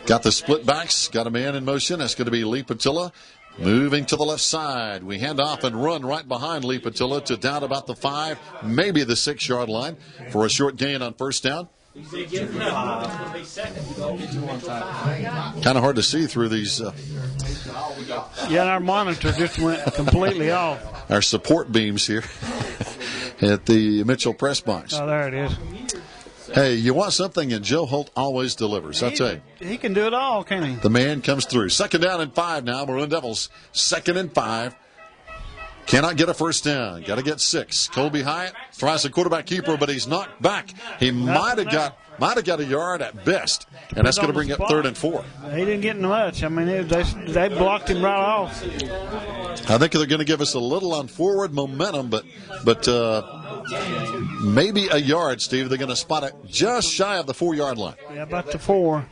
Got the split backs. Got a man in motion. That's going to be Lee Patilla. Moving to the left side. We hand off and run right behind Lee Patilla to down about the 5, maybe the 6-yard line for a short gain on first down. Kind of hard to see through these. Yeah, our monitor just went completely off. Our support beams here at the Mitchell press box. Oh, there it is. Hey, you want something, and Joe Holt always delivers. I'll tell you. He can do it all, can he? The man comes through. 2nd down and 5 now. Maroon Devils, 2nd and 5. Cannot get a first down. Got to get 6. Colby Hyatt tries the quarterback keeper, but he's knocked back. He might have got a yard at best, and that's going to bring up 3rd and 4. He didn't get much. I mean, they blocked him right off. I think they're going to give us a little on forward momentum, but maybe a yard, Steve. They're going to spot it just shy of the 4-yard line. Yeah, about the 4.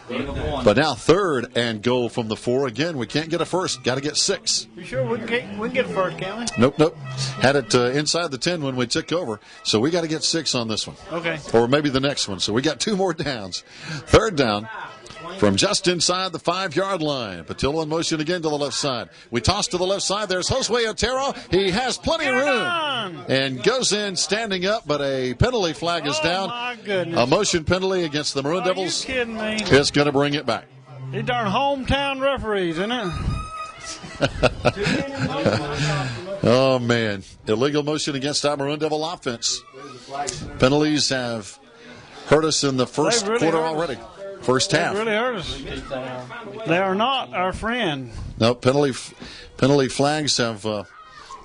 But now 3rd and goal from the 4. Again, we can't get a first. Got to get 6. You sure we can get a first, can't we? Nope. Had it inside the 10 when we took over. So we got to get 6 on this one. Okay. Or maybe the next one. So we got 2 more downs. 3rd down from just inside the 5-yard line. Patilla in motion again to the left side. We toss to the left side. There's Josue Otero. He has plenty of room. And goes in standing up, but a penalty flag is down. My goodness. A motion penalty against the Maroon Devils. Are you kidding me? It's going to bring it back. These darn hometown referees, isn't it? Oh, man. Illegal motion against our Maroon Devil offense. Penalties have hurt us in the first quarter already. First half. They really hurt us. They are not our friend. No, penalty flags have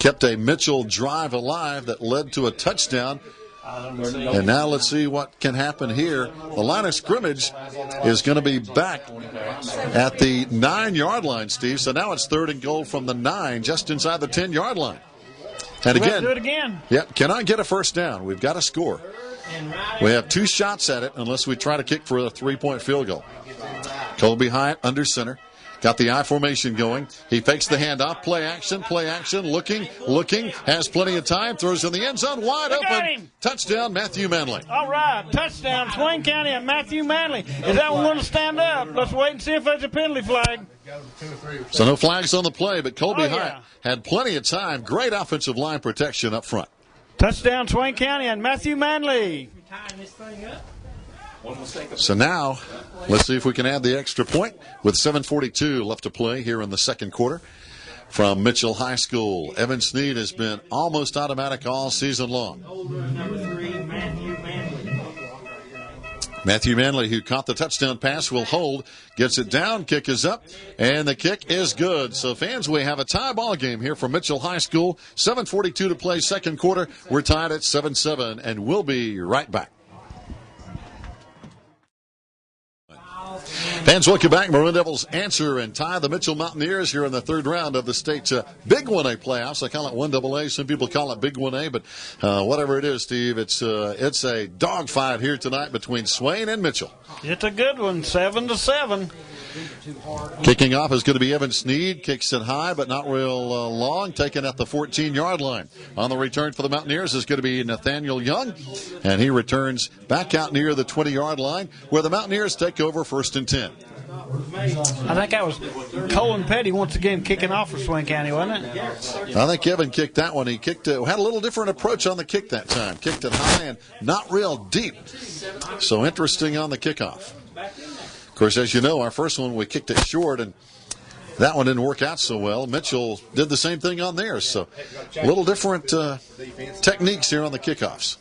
kept a Mitchell drive alive that led to a touchdown. And now let's see what can happen here. The line of scrimmage is going to be back at the 9-yard line, Steve. So now it's 3rd and goal from the 9, just inside the 10-yard line. And again, do it again. Yep, cannot get a first down. We've got to score. We have 2 shots at it unless we try to kick for a 3-point field goal. Colby Hyatt under center. Got the I formation going. He fakes the handoff. Play action. Looking. Has plenty of time. Throws in the end zone. Wide open. Touchdown, Matthew Manley. All right. Touchdown, Swain County and Matthew Manley. Is that one going to stand up? Let's wait and see if there's a penalty flag. So no flags on the play, but Colby Hyatt had plenty of time. Great offensive line protection up front. Touchdown, Swain County and Matthew Manley. So now, let's see if we can add the extra point with 7:42 left to play here in the second quarter. From Mitchell High School, Evan Sneed has been almost automatic all season long. Matthew Manley, who caught the touchdown pass, will hold, gets it down, kick is up, and the kick is good. So, fans, we have a tie ball game here from Mitchell High School. 7:42 to play second quarter. We're tied at 7-7, and we'll be right back. Fans, welcome back. Maroon Devils answer and tie the Mitchell Mountaineers here in the third round of the state Big 1A playoffs. I call it 1AA. Some people call it Big 1A, but whatever it is, Steve, it's a dogfight here tonight between Swain and Mitchell. It's a good one, 7-7. Kicking off is going to be Evan Sneed. Kicks it high, but not real long. Taken at the 14-yard line. On the return for the Mountaineers is going to be Nathaniel Young, and he returns back out near the 20-yard line, where the Mountaineers take over 1st and 10. I think that was Colin Petty once again kicking off for Swain County, wasn't it? I think Kevin kicked that one. He kicked it, had a little different approach on the kick that time. Kicked it high and not real deep. So interesting on the kickoff. Of course, as you know, our first one we kicked it short, and that one didn't work out so well. Mitchell did the same thing on theirs. So a little different techniques here on the kickoffs.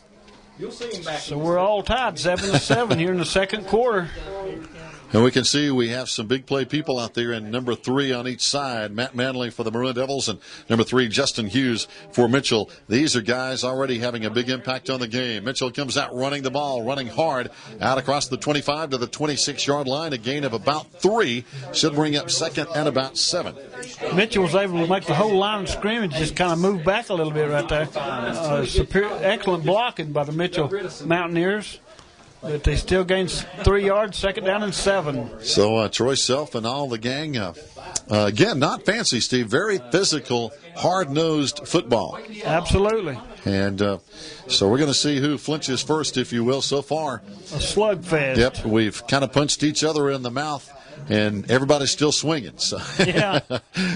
So we're all tied 7-7 here in the second quarter. And we can see we have some big play people out there in number 3 on each side. Matt Manley for the Maroon Devils and number 3, Justin Hughes for Mitchell. These are guys already having a big impact on the game. Mitchell comes out running the ball, running hard, out across the 25 to the 26-yard line. A gain of about 3. Should bring up 2nd and about 7. Mitchell was able to make the whole line of scrimmage just kind of move back a little bit right there. Excellent blocking by the Mitchell Mountaineers. But they still gain 3 yards, 2nd down and 7. So Troy Self and all the gang, again, not fancy, Steve. Very physical, hard-nosed football. Absolutely. And so we're going to see who flinches first, if you will, so far. A slugfest. Yep, we've kind of punched each other in the mouth and everybody's still swinging. So Yeah.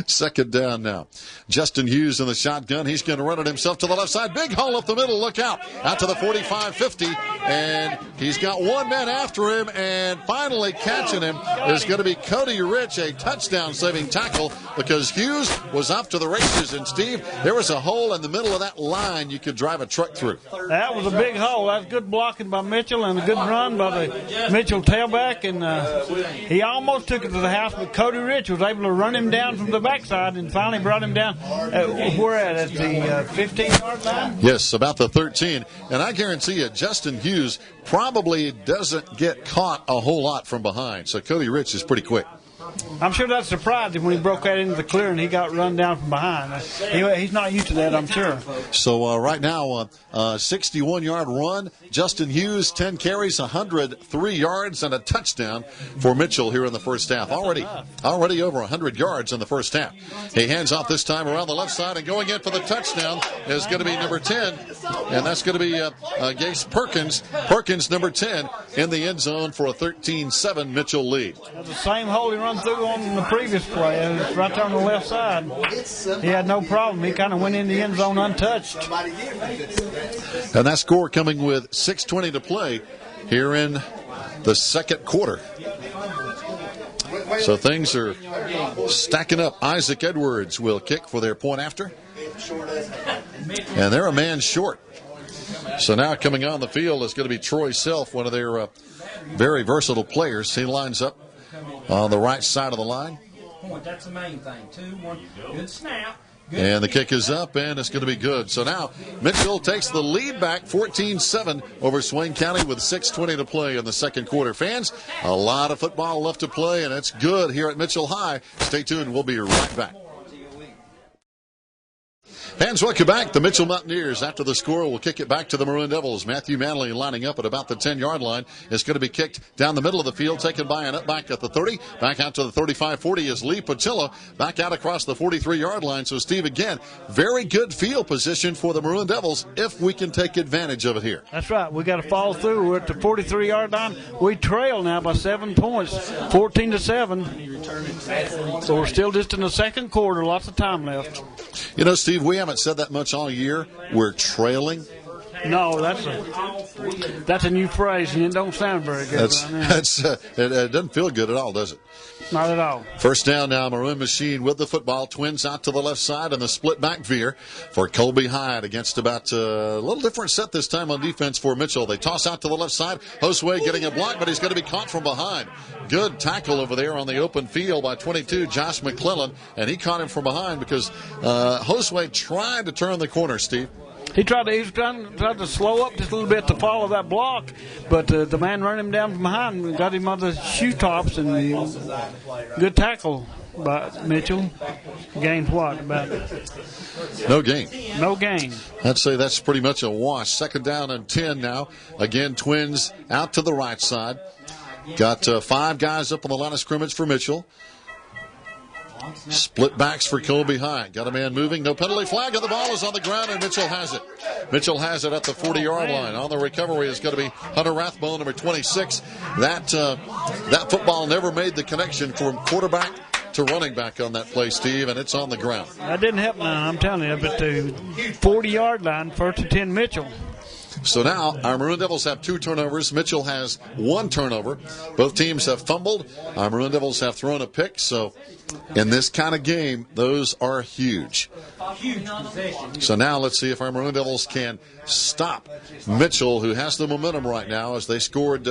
second down now. Justin Hughes in the shotgun. He's going to run it himself to the left side. Big hole up the middle. Look out. Out to the 45-50. And he's got one man after him. And finally catching him is going to be Cody Rich, a touchdown-saving tackle, because Hughes was off to the races. And, Steve, there was a hole in the middle of that line you could drive a truck through. That was a big hole. That's good blocking by Mitchell and a good run by the Mitchell tailback. And he almost took it to the house, but Cody Rich was able to run him down from the backside and finally brought him down. Where at the 15-yard line? Yes, about the 13. And I guarantee you, Justin Hughes probably doesn't get caught a whole lot from behind. So Cody Rich is pretty quick. I'm sure that surprised him when he broke that into the clear and he got run down from behind. He's not used to that, I'm sure. So right now, 61-yard run. Justin Hughes, 10 carries, 103 yards, and a touchdown for Mitchell here in the first half. Already over 100 yards in the first half. He hands off this time around the left side, and going in for the touchdown is going to be number 10, and that's going to be Gase Perkins. Perkins, number 10, in the end zone for a 13-7 Mitchell lead. That's the same hole he run through on the previous play. It was right there on the left side. He had no problem. He kind of went in the end zone untouched. And that score coming with 6:20 to play here in the second quarter. So things are stacking up. Isaac Edwards will kick for their point after. And they're a man short. So now coming on the field is going to be Troy Self, one of their very versatile players. He lines up on the right side of the line. That's the main thing. 2-1. Good snap. And the kick is up, and it's going to be good. So now Mitchell takes the lead back 14-7 over Swain County with 6:20 to play in the second quarter. Fans, a lot of football left to play, and it's good here at Mitchell High. Stay tuned. We'll be right back. Fans, welcome back. The Mitchell Mountaineers, after the score, will kick it back to the Maroon Devils. Matthew Manley lining up at about the 10-yard line. It's going to be kicked down the middle of the field, taken by an up back at the 30. Back out to the 35-40 is Lee Patilla. Back out across the 43-yard line. So, Steve, again, very good field position for the Maroon Devils if we can take advantage of it here. That's right. We got to follow through. We're at the 43-yard line. We trail now by 7 points, 14-7. So we're still just in the second quarter. Lots of time left. You know, Steve, we haven't said that much all year. We're trailing. No, that's a new phrase, and it don't sound very good. It doesn't feel good at all, does it? Not at all. First down now, Maroon Machine with the football. Twins out to the left side, and the split back veer for Colby Hyde against about a little different set this time on defense for Mitchell. They toss out to the left side. Josue getting a block, but he's going to be caught from behind. Good tackle over there on the open field by 22, Josh McClellan, and he caught him from behind because Josue tried to turn the corner, Steve. He tried to slow up just a little bit to follow that block, but the man ran him down from behind and got him on the shoe tops, and good tackle by Mitchell. Gained what? About no gain. No gain. I'd say that's pretty much a wash. Second down and 10 now. Again, Twins out to the right side. Got 5 guys up on the line of scrimmage for Mitchell. Split backs for Colby Hyde. Got a man moving. No penalty flag, and the ball is on the ground, and Mitchell has it. Mitchell has it at the 40-yard line. On the recovery is going to be Hunter Rathbone, number 26. That football never made the connection from quarterback to running back on that play, Steve, and it's on the ground. That didn't help none, I'm telling you. But the 40-yard line, 1st and 10 Mitchell. So now our Maroon Devils have 2 turnovers. Mitchell has 1 turnover. Both teams have fumbled. Our Maroon Devils have thrown a pick. So in this kind of game, those are huge. So now let's see if our Maroon Devils can stop Mitchell, who has the momentum right now, as they scored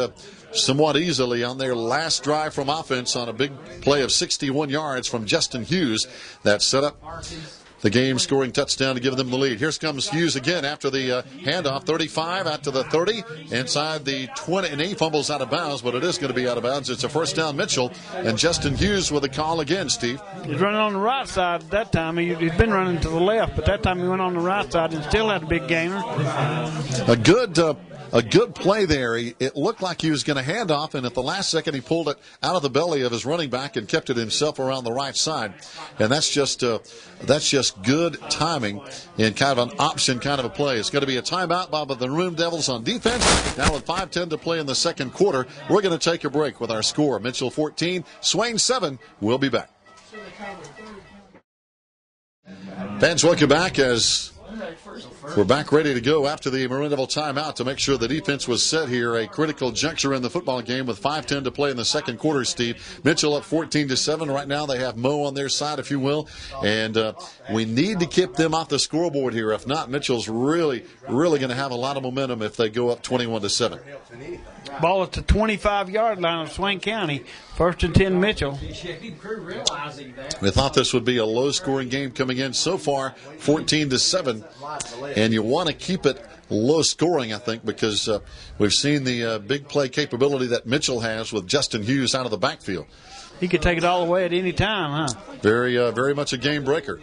somewhat easily on their last drive from offense on a big play of 61 yards from Justin Hughes that set up the game-scoring touchdown to give them the lead. Here comes Hughes again after the handoff. 35 out to the 30, inside the 20, and he fumbles out of bounds, but it is going to be out of bounds. It's a first down, Mitchell, and Justin Hughes with a call again, Steve. He's running on the right side that time. He's been running to the left, but that time he went on the right side and still had a big gainer. A good a good play there. It looked like he was going to hand off, and at the last second he pulled it out of the belly of his running back and kept it himself around the right side. And that's just good timing and kind of an option kind of a play. It's going to be a timeout by the Maroon Devils on defense. Now with 5:10 to play in the second quarter, we're going to take a break with our score. Mitchell 14, Swain 7. We'll be back. Fans, welcome back as we're back ready to go after the Maroon Devil timeout to make sure the defense was set here. A critical juncture in the football game with 5:10 to play in the second quarter, Steve. Mitchell up 14-7. Right now they have Mo on their side, if you will. And we need to keep them off the scoreboard here. If not, Mitchell's really going to have a lot of momentum if they go up 21-7. Ball at the 25-yard line of Swain County. 1st and 10, Mitchell. We thought this would be a low-scoring game coming in so far, 14-7. And you want to keep it low-scoring, I think, because we've seen the big play capability that Mitchell has with Justin Hughes out of the backfield. He could take it all away at any time, huh? Very much a game breaker.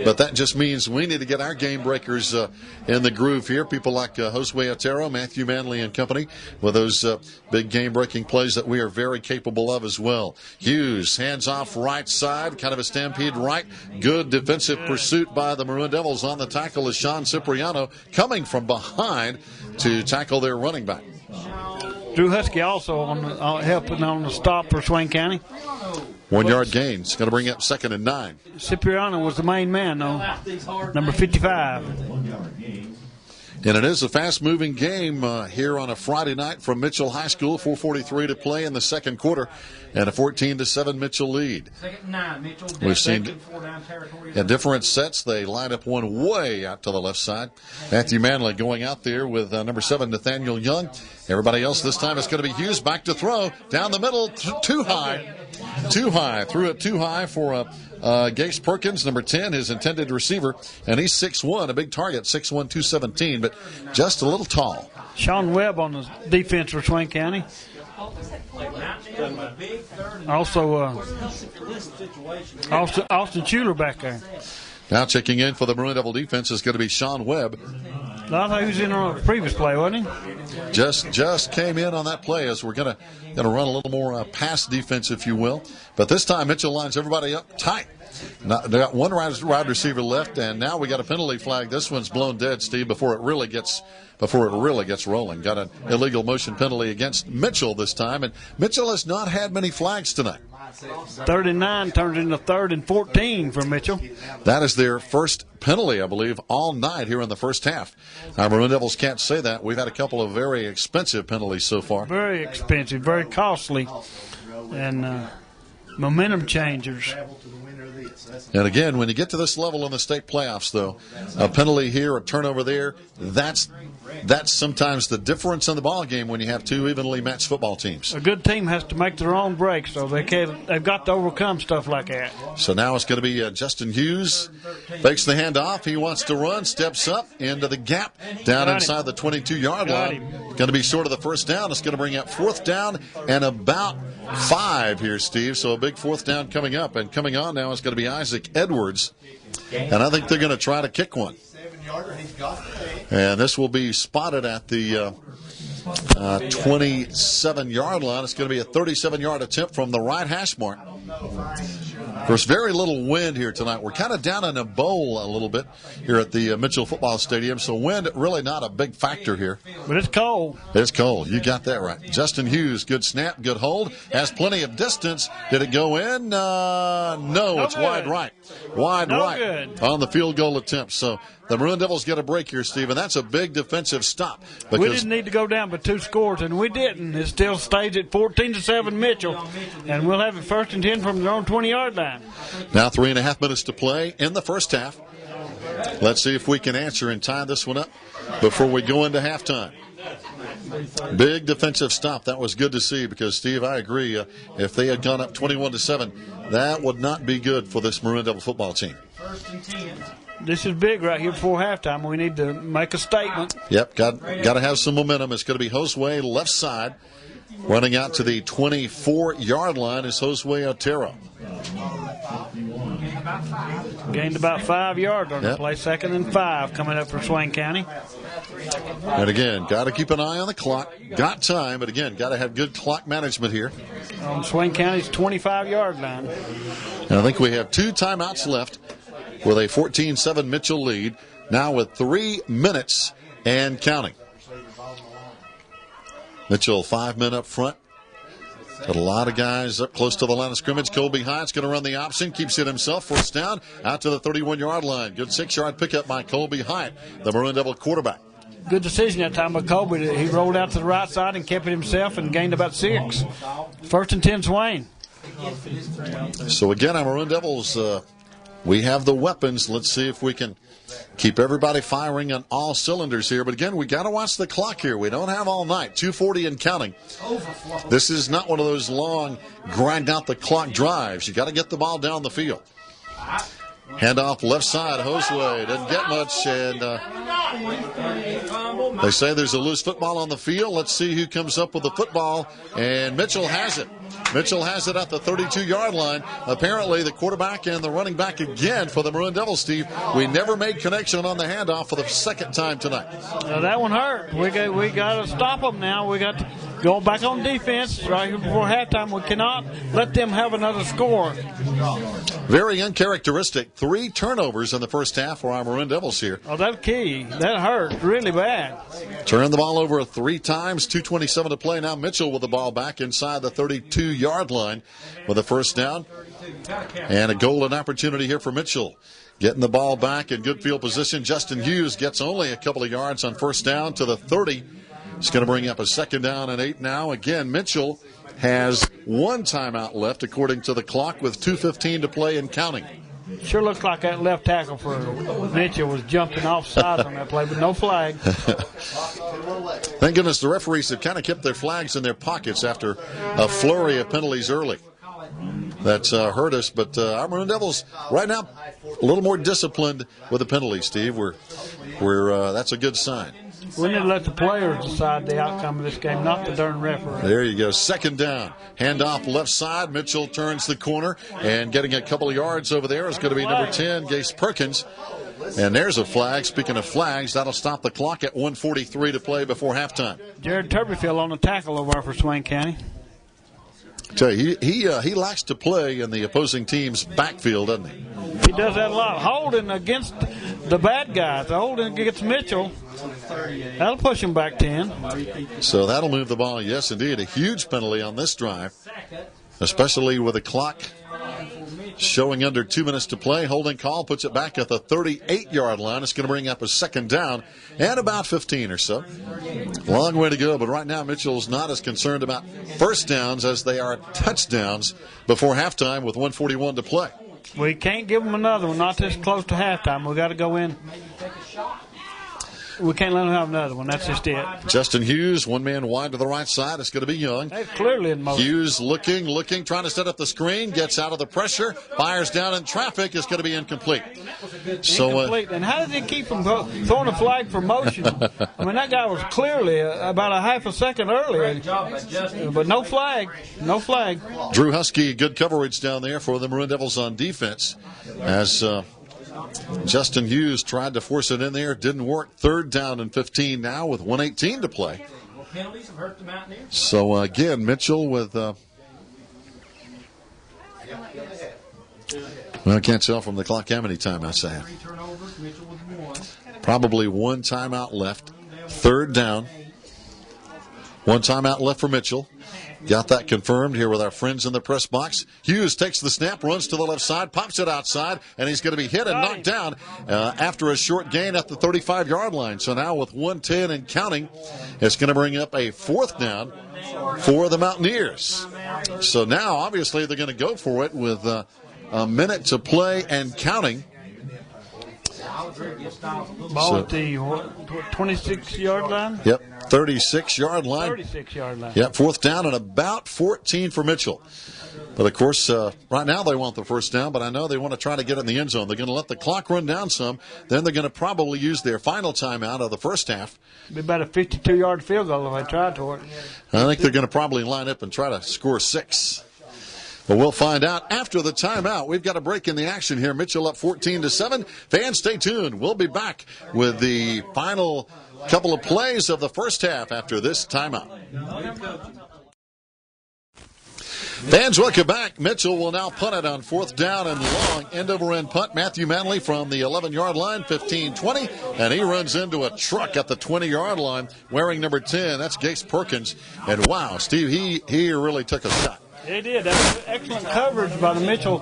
But that just means we need to get our game breakers in the groove here. People like Josue Otero, Matthew Manley and company with those big game-breaking plays that we are very capable of as well. Hughes, hands off right side, kind of a stampede right. Good defensive pursuit by the Maroon Devils. On the tackle is Sean Cipriano coming from behind to tackle their running back. Drew Husky also helping on the stop for Swain County. 1 yard gain. It's going to bring up 2nd and 9. Cipriano was the main man, though. Number 55. And it is a fast-moving game here on a Friday night from Mitchell High School. 4:43 to play in the second quarter, and a 14-7 Mitchell lead. We've seen in different sets. They line up one way out to the left side. Matthew Manley going out there with number 7 Nathaniel Young. Everybody else this time is going to be Hughes back to throw down the middle, too high. Threw it too high for Gase Perkins, number 10, his intended receiver, and he's 6'1", a big target, 6'1", 217, but just a little tall. Sean Webb on the defense for Swain County. Also, Austin Schuler back there. Now checking in for the Maroon Devil defense is going to be Sean Webb. I thought he was in on a previous play, wasn't he? Just came in on that play as we're going to run a little more pass defense, if you will. But this time Mitchell lines everybody up tight. They got one wide receiver left, and now we got a penalty flag. This one's blown dead, Steve, before it really gets rolling. Got an illegal motion penalty against Mitchell this time, and Mitchell has not had many flags tonight. 3rd and 9 turned into 3rd and 14 for Mitchell. That is their first penalty, I believe, all night here in the first half. Our Maroon Devils can't say that. We've had a couple of very expensive penalties so far. Very expensive, very costly, and momentum changers. And again, when you get to this level in the state playoffs, though, a penalty here, a turnover there, that's sometimes the difference in the ball game when you have two evenly matched football teams. A good team has to make their own breaks, so they've got to overcome stuff like that. So now it's going to be Justin Hughes, fakes the handoff. He wants to run, steps up into the gap, down inside the 22-yard line. Going to be short of the first down. It's going to bring up 4th down and about 5 here, Steve. So a big 4th down coming up. And coming on now is going to be Isaac Edwards. And I think they're going to try to kick one. And this will be spotted at the 27-yard line. It's going to be a 37-yard attempt from the right hash mark. There's very little wind here tonight. We're kind of down in a bowl a little bit here at the Mitchell Football Stadium, so wind really not a big factor here. But it's cold. It's cold. You got that right. Justin Hughes, good snap, good hold, has plenty of distance. Did it go in? No, it's wide right. Wide right good. On the field goal attempt. So the Maroon Devils get a break here, Steve, and that's a big defensive stop. We didn't need to go down by 2 scores, and we didn't. It still stays at 14-7 Mitchell, and we'll have it 1st and 10 from their own 20-yard line. Now 3.5 minutes to play in the first half. Let's see if we can answer and tie this one up before we go into halftime. Big defensive stop. That was good to see because, Steve, I agree. If they had gone up 21-7, that would not be good for this Maroon Devil football team. This is big right here before halftime. We need to make a statement. Yep, got to have some momentum. It's going to be Josue left side. Running out to the 24-yard line is Josue Otero. Gained about 5 yards on the play. 2nd and 5 coming up for Swain County. And again, got to keep an eye on the clock. Got time, but again, got to have good clock management here. On Swain County's 25-yard line. And I think we have 2 timeouts left with a 14-7 Mitchell lead. Now with 3 minutes and counting. Mitchell 5 men up front. Got a lot of guys up close to the line of scrimmage. Colby Hyatt's going to run the option. Keeps it himself. First down out to the 31-yard line. Good 6-yard pickup by Colby Hyatt, the Maroon Devil quarterback. Good decision that time by Colby. He rolled out to the right side and kept it himself and gained about 6. First and 10, Swain. So again, our Maroon Devils, we have the weapons. Let's see if we can keep everybody firing on all cylinders here. But again, we got to watch the clock here. We don't have all night. 2:40 and counting. This is not one of those long grind out the clock drives. You got to get the ball down the field. Handoff left side. Josue doesn't get much, and they say there's a loose football on the field. Let's see who comes up with the football, and Mitchell has it. Mitchell has it at the 32-yard line. Apparently, the quarterback and the running back again for the Maroon Devils, Steve. We never made connection on the handoff for the second time tonight. That one hurt. We got to stop them now. We got to go back on defense right here before halftime. We cannot let them have another score. Very uncharacteristic. 3 turnovers in the first half for our Maroon Devils here. Oh, that's key. That hurt really bad. Turned the ball over 3 times. 2:27 to play now. Mitchell with the ball back inside the 32-yard line with a first down. And a golden opportunity here for Mitchell. Getting the ball back in good field position. Justin Hughes gets only a couple of yards on first down to the 30. It's going to bring up a second down and 8 now. Again, Mitchell has 1 timeout left according to the clock with 2:15 to play and counting. Sure looks like that left tackle for Mitchell was jumping off sides on that play, but no flag. Thank goodness the referees have kind of kept their flags in their pockets after a flurry of penalties early. That's hurt us, but our Maroon Devils right now a little more disciplined with the penalties, Steve. We're that's a good sign. We need to let the players decide the outcome of this game, not the darn referee. There you go. Second down. Handoff left side. Mitchell turns the corner, and getting a couple of yards over there is going to be number 10, Gase Perkins. And there's a flag. Speaking of flags, that'll stop the clock at 1:43 to play before halftime. Jared Turbyfield on the tackle over for Swain County. I tell you, he likes to play in the opposing team's backfield, doesn't he? He does that a lot. Holding against the bad guys. Holding against Mitchell. That'll push him back 10. So that'll move the ball. Yes, indeed. A huge penalty on this drive, especially with the clock showing under 2 minutes to play. Holding call puts it back at the 38-yard line. It's going to bring up a second down and about 15 or so. Long way to go, but right now Mitchell's not as concerned about first downs as they are touchdowns before halftime with 1:41 to play. We can't give them another one, not this close to halftime. We got to go in. We can't let them have another one. That's just it. Justin Hughes, 1 man wide to the right side. It's going to be Young. They're clearly in motion. Hughes looking, trying to set up the screen, gets out of the pressure, fires down in traffic. It's going to be incomplete. Incomplete. And how did he keep from throwing a flag for motion? I mean, that guy was clearly about a half a second earlier. But no flag. No flag. Drew Husky, good coverage down there for the Maroon Devils on defense. As Justin Hughes tried to force it in there. Didn't work. Third down and 15 now with 1:18 to play. So, again, Mitchell with... well, I can't tell from the clock how many timeouts they have. Probably 1 timeout left. Third down. 1 timeout left for Mitchell. Got that confirmed here with our friends in the press box. Hughes takes the snap, runs to the left side, pops it outside, and he's going to be hit and knocked down after a short gain at the 35-yard line. So now with 1:10 and counting, it's going to bring up a 4th down for the Mountaineers. So now, obviously, they're going to go for it with a minute to play and counting. Ball at the 26-yard line? Yep, 36-yard line. 36-yard line. Yep, 4th down and about 14 for Mitchell. But, of course, right now they want the first down, but I know they want to try to get it in the end zone. They're going to let the clock run down some. Then they're going to probably use their final timeout of the first half. Be about a 52-yard field goal if I tried to it. I think they're going to probably line up and try to score 6. But we'll find out after the timeout. We've got a break in the action here. Mitchell up 14-7. Fans, stay tuned. We'll be back with the final couple of plays of the first half after this timeout. Fans, welcome back. Mitchell will now punt it on 4th down and long. End-over-end punt. Matthew Manley from the 11-yard line, 15-20. And he runs into a truck at the 20-yard line wearing number 10. That's Gase Perkins. And, wow, Steve, he really took a shot. He did. That was excellent coverage by the Mitchell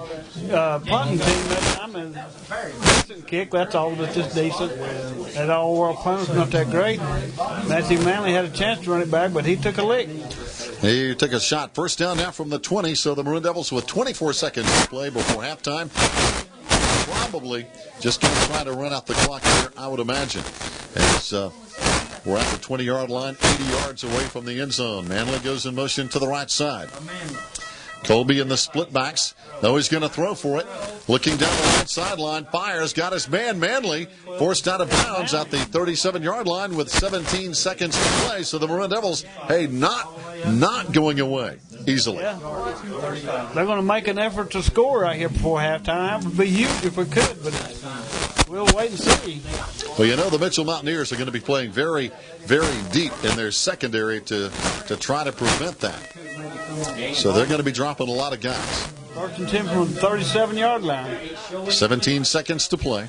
punting team that time. And decent kick. That's all that's just decent. That all-world punt was not that great. Matthew Manley had a chance to run it back, but he took a lick. He took a shot. First down now from the 20, so the Maroon Devils with 24 seconds to play before halftime. Probably just going to try to run out the clock here, I would imagine. As we're at the 20-yard line, 80 yards away from the end zone. Manley goes in motion to the right side. Colby in the split backs. Though he's going to throw for it. Looking down the right sideline, fires, got his man. Manley forced out of bounds at the 37-yard line with 17 seconds to play. So the Maroon Devils, hey, not going away easily. Yeah. They're going to make an effort to score right here before halftime. That would be huge if we could, but we'll wait and see. Well, you know the Mitchell Mountaineers are going to be playing very, very deep in their secondary to try to prevent that. So they're going to be dropping a lot of guys. First and 10 from the 37-yard line. 17 seconds to play.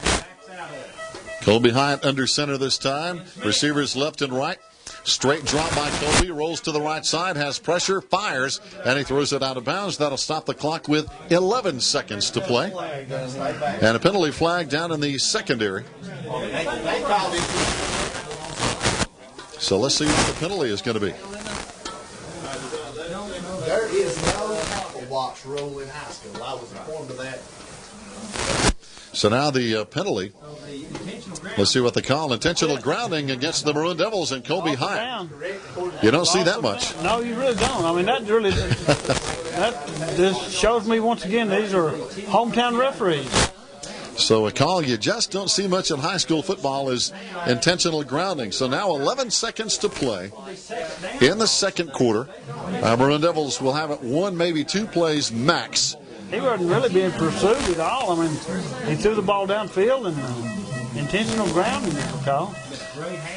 Colby Hyatt under center this time. Receivers left and right. Straight drop by Colby. Rolls to the right side. Has pressure. Fires. And he throws it out of bounds. That'll stop the clock with 11 seconds to play. And a penalty flag down in the secondary. So let's see what the penalty is going to be. There is no tackle box rule in high school. I was informed of that. So now the penalty. Let's see what they call. Intentional grounding against the Maroon Devils and Colby Hyatt. You don't see that much. No, you really don't. I mean, that really that just shows me once again these are hometown referees. So a call you just don't see much in high school football is intentional grounding. So now 11 seconds to play in the second quarter. Maroon Devils will have it one, maybe two plays max. He wasn't really being pursued at all. I mean, he threw the ball downfield and intentional grounding is the call.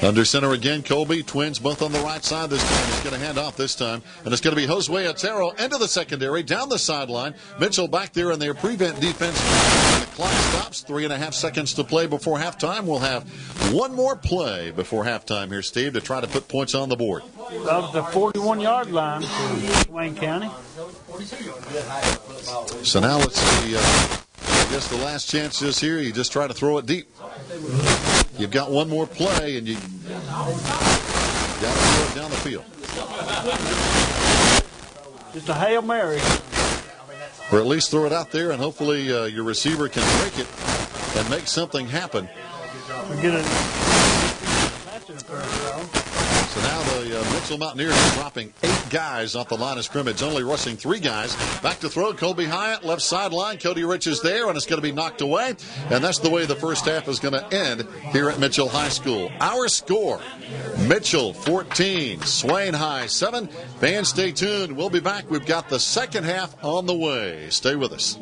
Under center again, Colby. Twins both on the right side this time. He's going to hand off this time. And it's going to be Josue Otero into the secondary, down the sideline. Mitchell back there in their prevent defense. And the clock stops. 3.5 seconds to play before halftime. We'll have one more play before halftime here, Steve, to try to put points on the board. About the 41-yard line for Swain County. So now let's see. I guess the last chance is here. You just try to throw it deep. You've got one more play, and you got to throw it down the field. Just a Hail Mary. Or at least throw it out there, and hopefully your receiver can break it and make something happen. We get it. So now the Mitchell Mountaineers are dropping 8 guys off the line of scrimmage, only rushing 3 guys. Back to throw, Colby Hyatt, left sideline. Cody Rich is there, and it's going to be knocked away. And that's the way the first half is going to end here at Mitchell High School. Our score, Mitchell 14, Swain High 7. Fans, stay tuned. We'll be back. We've got the second half on the way. Stay with us.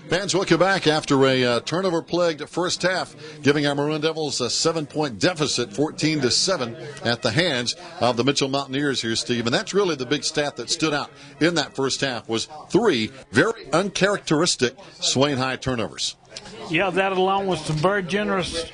Fans, welcome back after a turnover-plagued first half, giving our Maroon Devils a 7-point deficit, 14-7, at the hands of the Mitchell Mountaineers here, Steve. And that's really the big stat that stood out in that first half was 3 very uncharacteristic Swain High turnovers. Yeah, that along with some very generous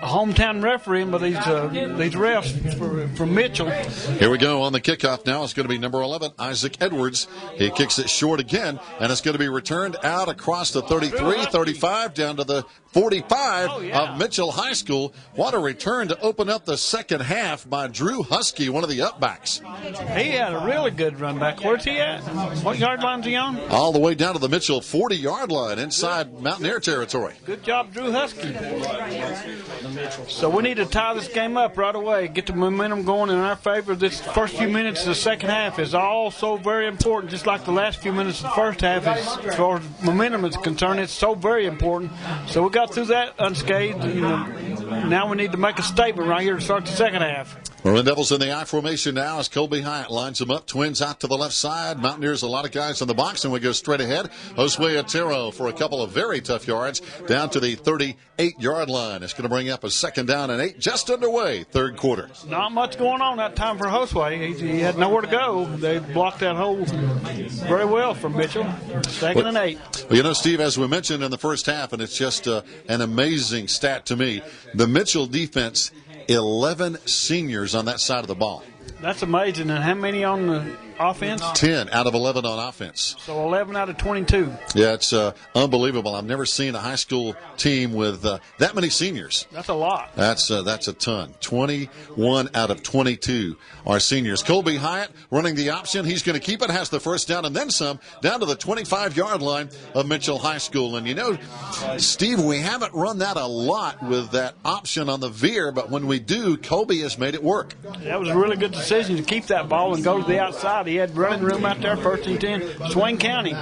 hometown refereeing by these refs from Mitchell. Here we go on the kickoff now. It's going to be number 11, Isaac Edwards. He kicks it short again, and it's going to be returned out across the 33, 35, down to the 45 of Mitchell High School. What a return to open up the second half by Drew Husky, one of the upbacks. He had a really good run back. Where's he at? What yard line's he on? All the way down to the Mitchell 40-yard line inside Mountaineer territory. Good job, Drew Husky. So we need to tie this game up right away, get the momentum going in our favor. This first few minutes of the second half is also very important, just like the last few minutes of the first half. As far as momentum is concerned, it's so very important. So we got through that unscathed. Now we need to make a statement right here to start the second half. Maroon Devils in the I formation now as Colby Hyatt lines them up. Twins out to the left side. Mountaineers, a lot of guys in the box, and we go straight ahead. Josue Otero for a couple of very tough yards down to the 38-yard line. It's going to bring up a 2nd down and 8 just underway, third quarter. Not much going on that time for Josue. He had nowhere to go. They blocked that hole very well from Mitchell. 2nd and 8. Well, you know, Steve, as we mentioned in the first half, and it's just an amazing stat to me, the Mitchell defense, 11 seniors on that side of the ball. That's amazing. And how many on the offense? 10 out of 11 on offense. So 11 out of 22. Yeah, it's unbelievable. I've never seen a high school team with that many seniors. That's a lot. That's a ton. 21 out of 22 are seniors. Colby Hyatt running the option. He's going to keep it, has the first down and then some, down to the 25-yard line of Mitchell High School. And, you know, Steve, we haven't run that a lot with that option on the veer, but when we do, Colby has made it work. That was a really good decision to keep that ball and go to the outside. He had running room out there, 1st and 10, Swain County.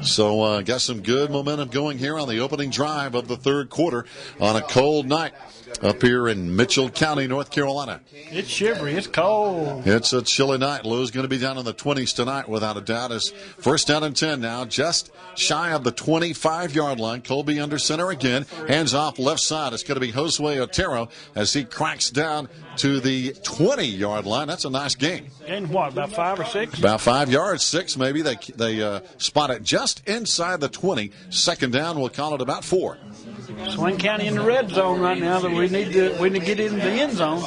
So got some good momentum going here on the opening drive of the third quarter on a cold night up here in Mitchell County, North Carolina. It's shivery. It's cold. It's a chilly night. Low's going to be down in the 20s tonight without a doubt. As 1st down and 10 now, just shy of the 25-yard line. Colby under center again. Hands off left side. It's going to be Josue Otero as he cracks down to the 20-yard line. That's a nice gain. Gain what, about 5 or 6? About 5 yards, 6 maybe. They spot it just inside the 20. 2nd down, we'll call it about 4. Swain County in the red zone right now. That we need to get into the end zone.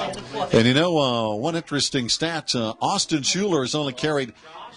And you know, one interesting stat: Austin Schuler has only carried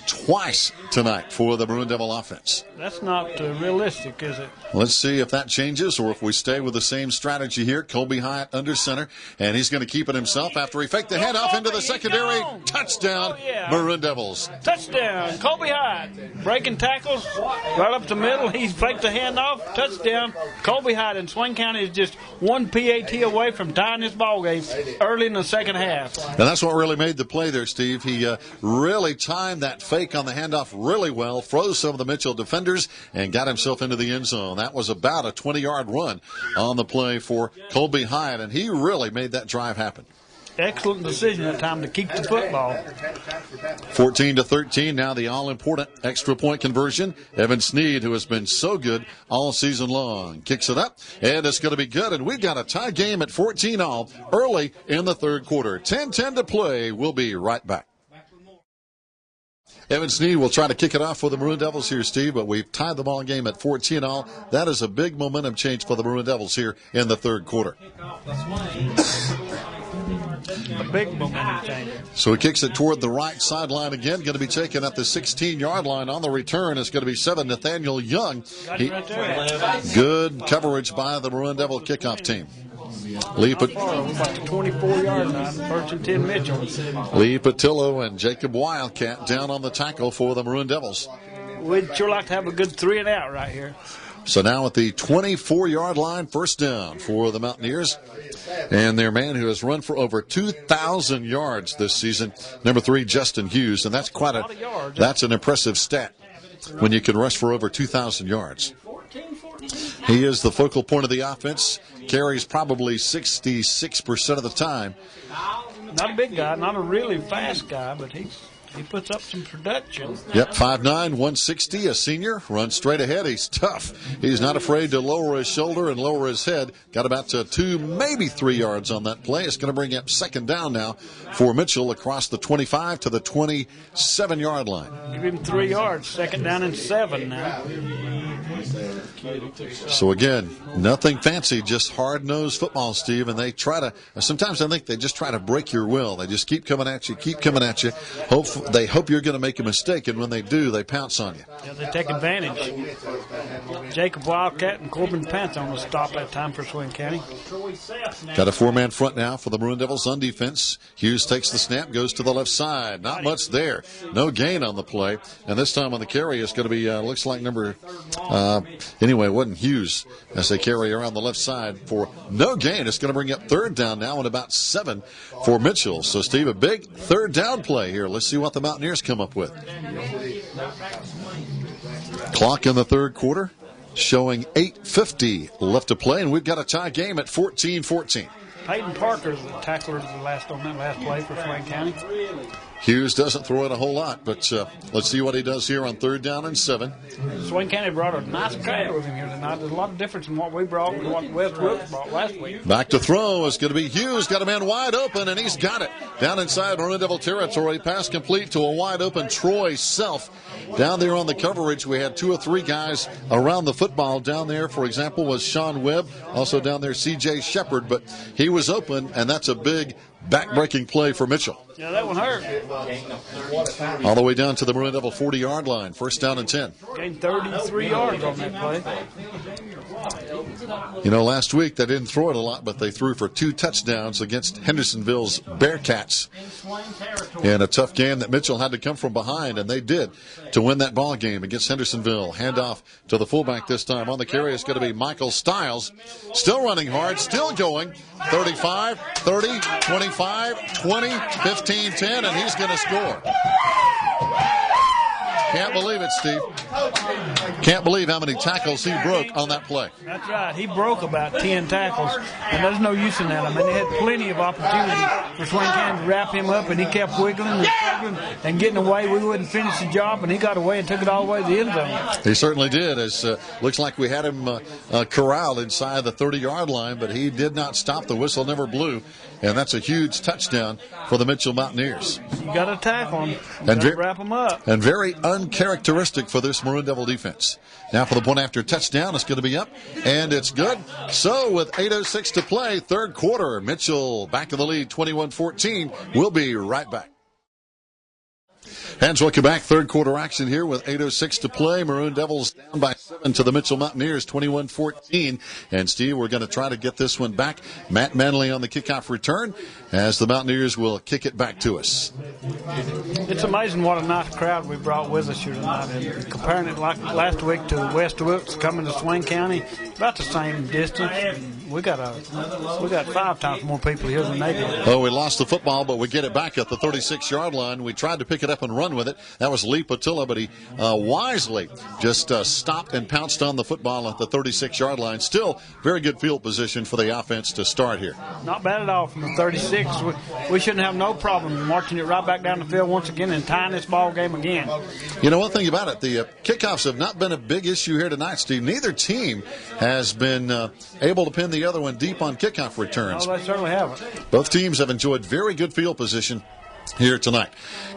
twice tonight for the Maroon Devil offense. That's not realistic, is it? Let's see if that changes or if we stay with the same strategy here. Colby Hyatt under center, and he's going to keep it himself after he faked the handoff into the secondary. Touchdown, Maroon Devils. Touchdown, Colby Hyatt. Breaking tackles right up the middle. He's faked the handoff. Touchdown, Colby Hyatt. And Swain County is just one PAT away from tying this ball game early in the second half. And that's what really made the play there, Steve. He really timed that fake on the handoff really well, froze some of the Mitchell defenders, and got himself into the end zone. That was about a 20-yard run on the play for Colby Hyatt, and he really made that drive happen. Excellent decision that time to keep the football. 14-13, now the all-important extra point conversion. Evan Sneed, who has been so good all season long, kicks it up, and it's going to be good. And we've got a tie game at 14-all early in the third quarter. 10-10 to play. We'll be right back. Evan Sneed will try to kick it off for the Maroon Devils here, Steve, but we've tied the ball game at 14-all. That is a big momentum change for the Maroon Devils here in the third quarter. A big momentum change. So he kicks it toward the right sideline again. Going to be taken at the 16-yard line. On the return, it's going to be 7, Nathaniel Young. Good coverage by the Maroon Devil kickoff team. Lee about the 24-yard line, 1st and 10 Mitchell. Lee Patillo and Jacob Wildcat down on the tackle for the Maroon Devils. We'd sure like to have a good 3 and out right here. So now at the 24-yard line, 1st down for the Mountaineers. And their man who has run for over 2,000 yards this season, number 3, Justin Hughes. And that's that's an impressive stat when you can rush for over 2,000 yards. He is the focal point of the offense, carries probably 66% of the time. Not a big guy, not a really fast guy, but he puts up some production. Yep, 5'9", 160, a senior, runs straight ahead. He's tough. He's not afraid to lower his shoulder and lower his head. Got about 2, maybe 3 yards on that play. It's going to bring up 2nd down now for Mitchell across the 25 to the 27-yard line. Give him 3 yards, 2nd down and 7 now. So again, nothing fancy, just hard-nosed football, Steve, and they try to, sometimes I think they just try to break your will. They just keep coming at you. They hope you're going to make a mistake, and when they do, they pounce on you. Yeah, they take advantage. Jacob Wildcat and Corbin Pants on the stop that time for Swain County. Got a 4-man front now for the Maroon Devils on defense. Hughes takes the snap, goes to the left side. Not much there. No gain on the play. And this time on the carry, it's going to be, looks like anyway, it wasn't Hughes as they carry around the left side for no gain. It's going to bring up 3rd down now and about 7 for Mitchell. So, Steve, a big 3rd down play here. Let's see what the Mountaineers come up with. Clock in the third quarter showing 8:50 left to play, and we've got a tie game at 14-14. Peyton Parker's the tackler on that last play for Swain County. Hughes doesn't throw it a whole lot, but let's see what he does here on 3rd down and 7. Swain County brought a nice crowd with him here tonight. There's a lot of difference in what we brought and what West Wilkes brought last week. Back to throw is going to be Hughes. Got a man wide open, and he's got it. Down inside Maroon Devil territory. Pass complete to a wide open Troy Self. Down there on the coverage, we had 2 or 3 guys around the football. Down there, for example, was Sean Webb. Also down there, C.J. Shepard. But he was open, and that's a big back-breaking play for Mitchell. Yeah, that one hurt. All the way down to the Maroon Devil 40-yard line. 1st down and 10. Gained 33 yards on that play. You know, last week they didn't throw it a lot, but they threw for 2 touchdowns against Hendersonville's Bearcats in a tough game that Mitchell had to come from behind, and they did to win that ball game against Hendersonville. Handoff to the fullback this time. On the carry is going to be Michael Stiles. Still running hard, still going. 35, 30, 25, 20, 15, 10, and he's going to score. Can't believe it, Steve. Can't believe how many tackles he broke on that play. That's right. He broke about 10 tackles, and there's no use in that. I mean, they had plenty of opportunity for Swain County to wrap him up, and he kept wiggling and struggling and getting away. We wouldn't finish the job, and he got away and took it all the way to the end zone. He certainly did. As looks like we had him corralled inside the 30-yard line, but he did not stop. The whistle never blew, and that's a huge touchdown for the Mitchell Mountaineers. You got to tackle him. You got to wrap him up. And very uncharacteristic for this Maroon Devil defense. Now for the point after touchdown, it's going to be up, and it's good. So with 8:06 to play, 3rd quarter, Mitchell back in the lead, 21-14. We'll be right back. Fans, welcome back. 3rd quarter action here with 8:06 to play. Maroon Devils down by 7 to the Mitchell Mountaineers, 21-14. And Steve, we're going to try to get this one back. Matt Manley on the kickoff return as the Mountaineers will kick it back to us. It's amazing what a nice crowd we brought with us here tonight. And comparing it like last week to West Wilkes coming to Swain County, about the same distance. We got 5 times more people here than they did. Oh, we lost the football, but we get it back at the 36-yard line. We tried to pick it up and run with it. That was Lee Patilla, but he wisely just stopped and pounced on the football at the 36-yard line. Still, very good field position for the offense to start here. Not bad at all from the 36. We shouldn't have no problem marching it right back down the field once again and tying this ball game again. You know, one thing about it, the kickoffs have not been a big issue here tonight, Steve. Neither team has been able to pin the other one deep on kickoff returns. No, they certainly haven't. Both teams have enjoyed very good field position here tonight.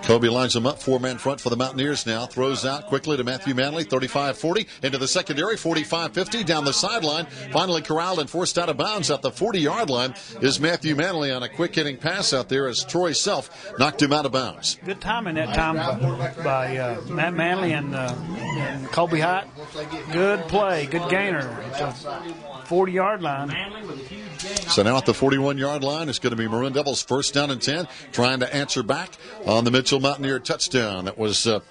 Kobe lines them up, 4-man front for the Mountaineers now. Throws out quickly to Matthew Manley, 35-40. Into the secondary, 45-50. Down the sideline. Finally corralled and forced out of bounds at the 40-yard line is Matthew Manley on a quick-hitting pass out there as Troy Self knocked him out of bounds. Good timing that time by Matt Manley and Kobe Hyatt. Good play, good gainer at the 40-yard line. So now at the 41-yard line, it's going to be Maroon Devils 1st down and 10, trying to answer back on the Mitchell Mountaineer touchdown. That was a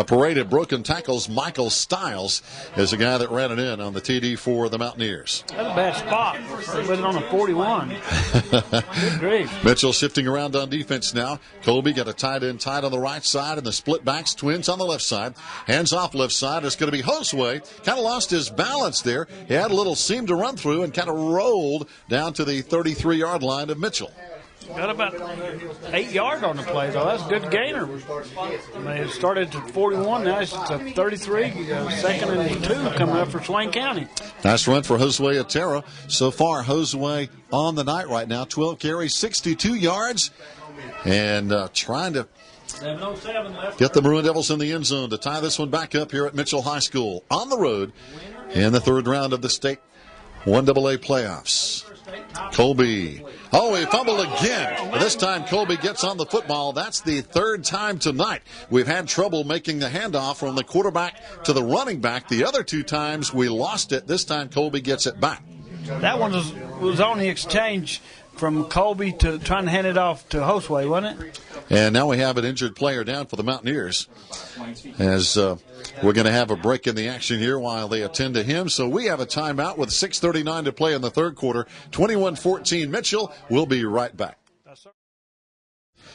parade of broken tackles. Michael Stiles is the guy that ran it in on the TD for the Mountaineers. That's a bad spot. Put it on a 41. Good grief. Mitchell shifting around on defense now. Colby got a tight end tight on the right side, and the split backs, twins on the left side. Hands off left side. It's going to be Josue. Kind of lost his balance there. He had a little seam to run through and kind of rolled down to the 33-yard line of Mitchell. Got about 8 yards on the play, though. That's a good gainer. I mean, it started at 41. Now it's a 33. 2nd and 2 coming up for Swain County. Nice run for Josue Otero. So far, Josue on the night right now. 12 carries, 62 yards. And trying to get the Maroon Devils in the end zone to tie this one back up here at Mitchell High School on the road in the 3rd round of the state 1AA playoffs. Colby. Oh, he fumbled again. This time Colby gets on the football. That's the 3rd time tonight. We've had trouble making the handoff from the quarterback to the running back. The other 2 times we lost it. This time Colby gets it back. That one was on the exchange from Colby to trying to hand it off to Josue, wasn't it? And now we have an injured player down for the Mountaineers as we're going to have a break in the action here while they attend to him. So we have a timeout with 6:39 to play in the 3rd quarter. 21-14 Mitchell. We'll be right back.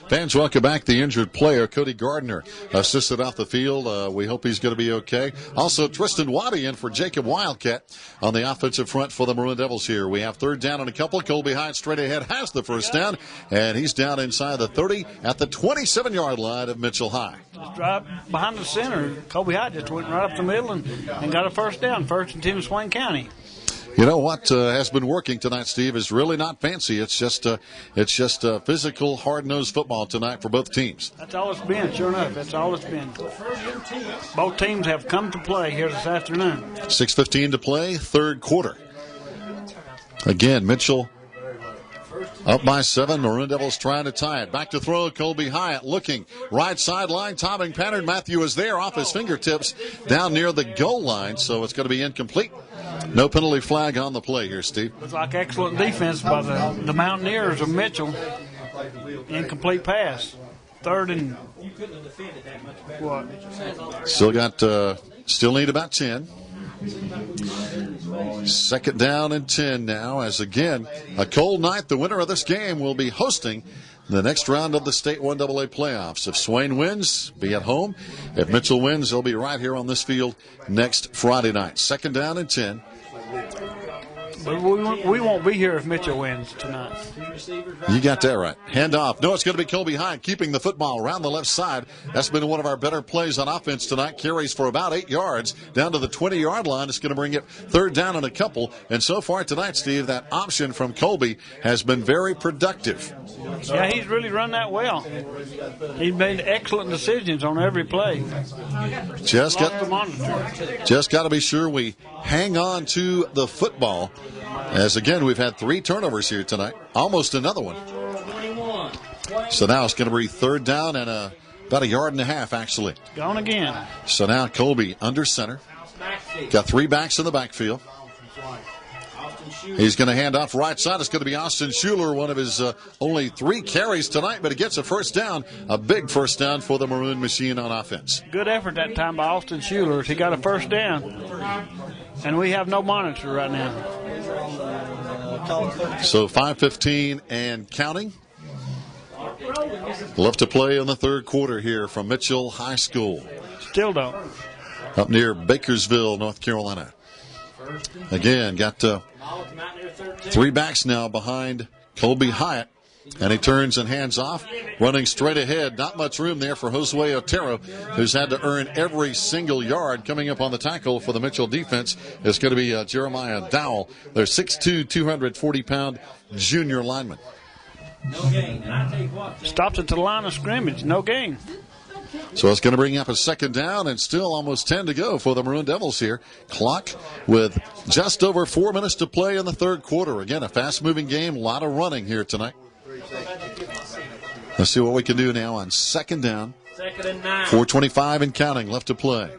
Fans welcome back the injured player, Cody Gardner, assisted off the field. We hope he's going to be okay. Also, Tristan Waddy in for Jacob Wildcat on the offensive front for the Maroon Devils here. We have third down and a couple. Colby Hyatt straight ahead has the first down, and he's down inside the 30 at the 27-yard line of Mitchell High. Just right behind the center. Colby Hyatt just went right up the middle and got a first down. First and 10 in Swain County. You know what has been working tonight, Steve, is really not fancy. It's just physical, hard-nosed football tonight for both teams. That's all it's been, sure enough. That's all it's been. Both teams have come to play here this afternoon. 6:15 to play, third quarter. Again, Mitchell up by 7. Maroon Devils trying to tie it. Back to throw. Colby Hyatt looking. Right sideline. Timing pattern. Matthew is there off his fingertips down near the goal line. So it's going to be incomplete. No penalty flag on the play here, Steve. Looks like excellent defense by the Mountaineers of Mitchell. Incomplete pass. Third and what? Still need about 10. Second down and 10 now, as again, a cold night. The winner of this game will be hosting the next round of the State 1AA playoffs. If Swain wins, be at home. If Mitchell wins, they'll be right here on this field next Friday night. Second down and 10. But we won't be here if Mitchell wins tonight. You got that right. Handoff. No, it's going to be Colby Hyatt keeping the football around the left side. That's been one of our better plays on offense tonight. Carries for about 8 yards down to the 20-yard line. It's going to bring it third down and a couple. And so far tonight, Steve, that option from Colby has been very productive. Yeah, he's really run that well. He's made excellent decisions on every play. Just got to be sure we hang on to the football. As again, we've had 3 turnovers here tonight. Almost another one. So now it's going to be third down and about 1.5 yards, actually. Gone again. So now Colby under center. Got 3 backs in the backfield. He's going to hand off right side. It's going to be Austin Schuler, one of his only 3 carries tonight, but he gets a first down, a big first down for the Maroon machine on offense. Good effort that time by Austin Schuler. He got a first down, and we have no monitor right now. So 5:15 and counting. Left to play in the third quarter here from Mitchell High School. Still don't. Up near Bakersville, North Carolina. Again, got 3 backs now behind Colby Hyatt. And he turns and hands off, running straight ahead. Not much room there for Josue Otero, who's had to earn every single yard. Coming up on the tackle for the Mitchell defense is going to be Jeremiah Dowell. They're 6'2", 240-pound junior lineman. No gain. And I tell you what, stops at the line of scrimmage. No gain. So it's going to bring up a second down and still almost 10 to go for the Maroon Devils here. Clock with just over 4 minutes to play in the third quarter. Again, a fast-moving game, a lot of running here tonight. Let's see what we can do now on second down. 2nd and 9. 4:25 and counting left to play.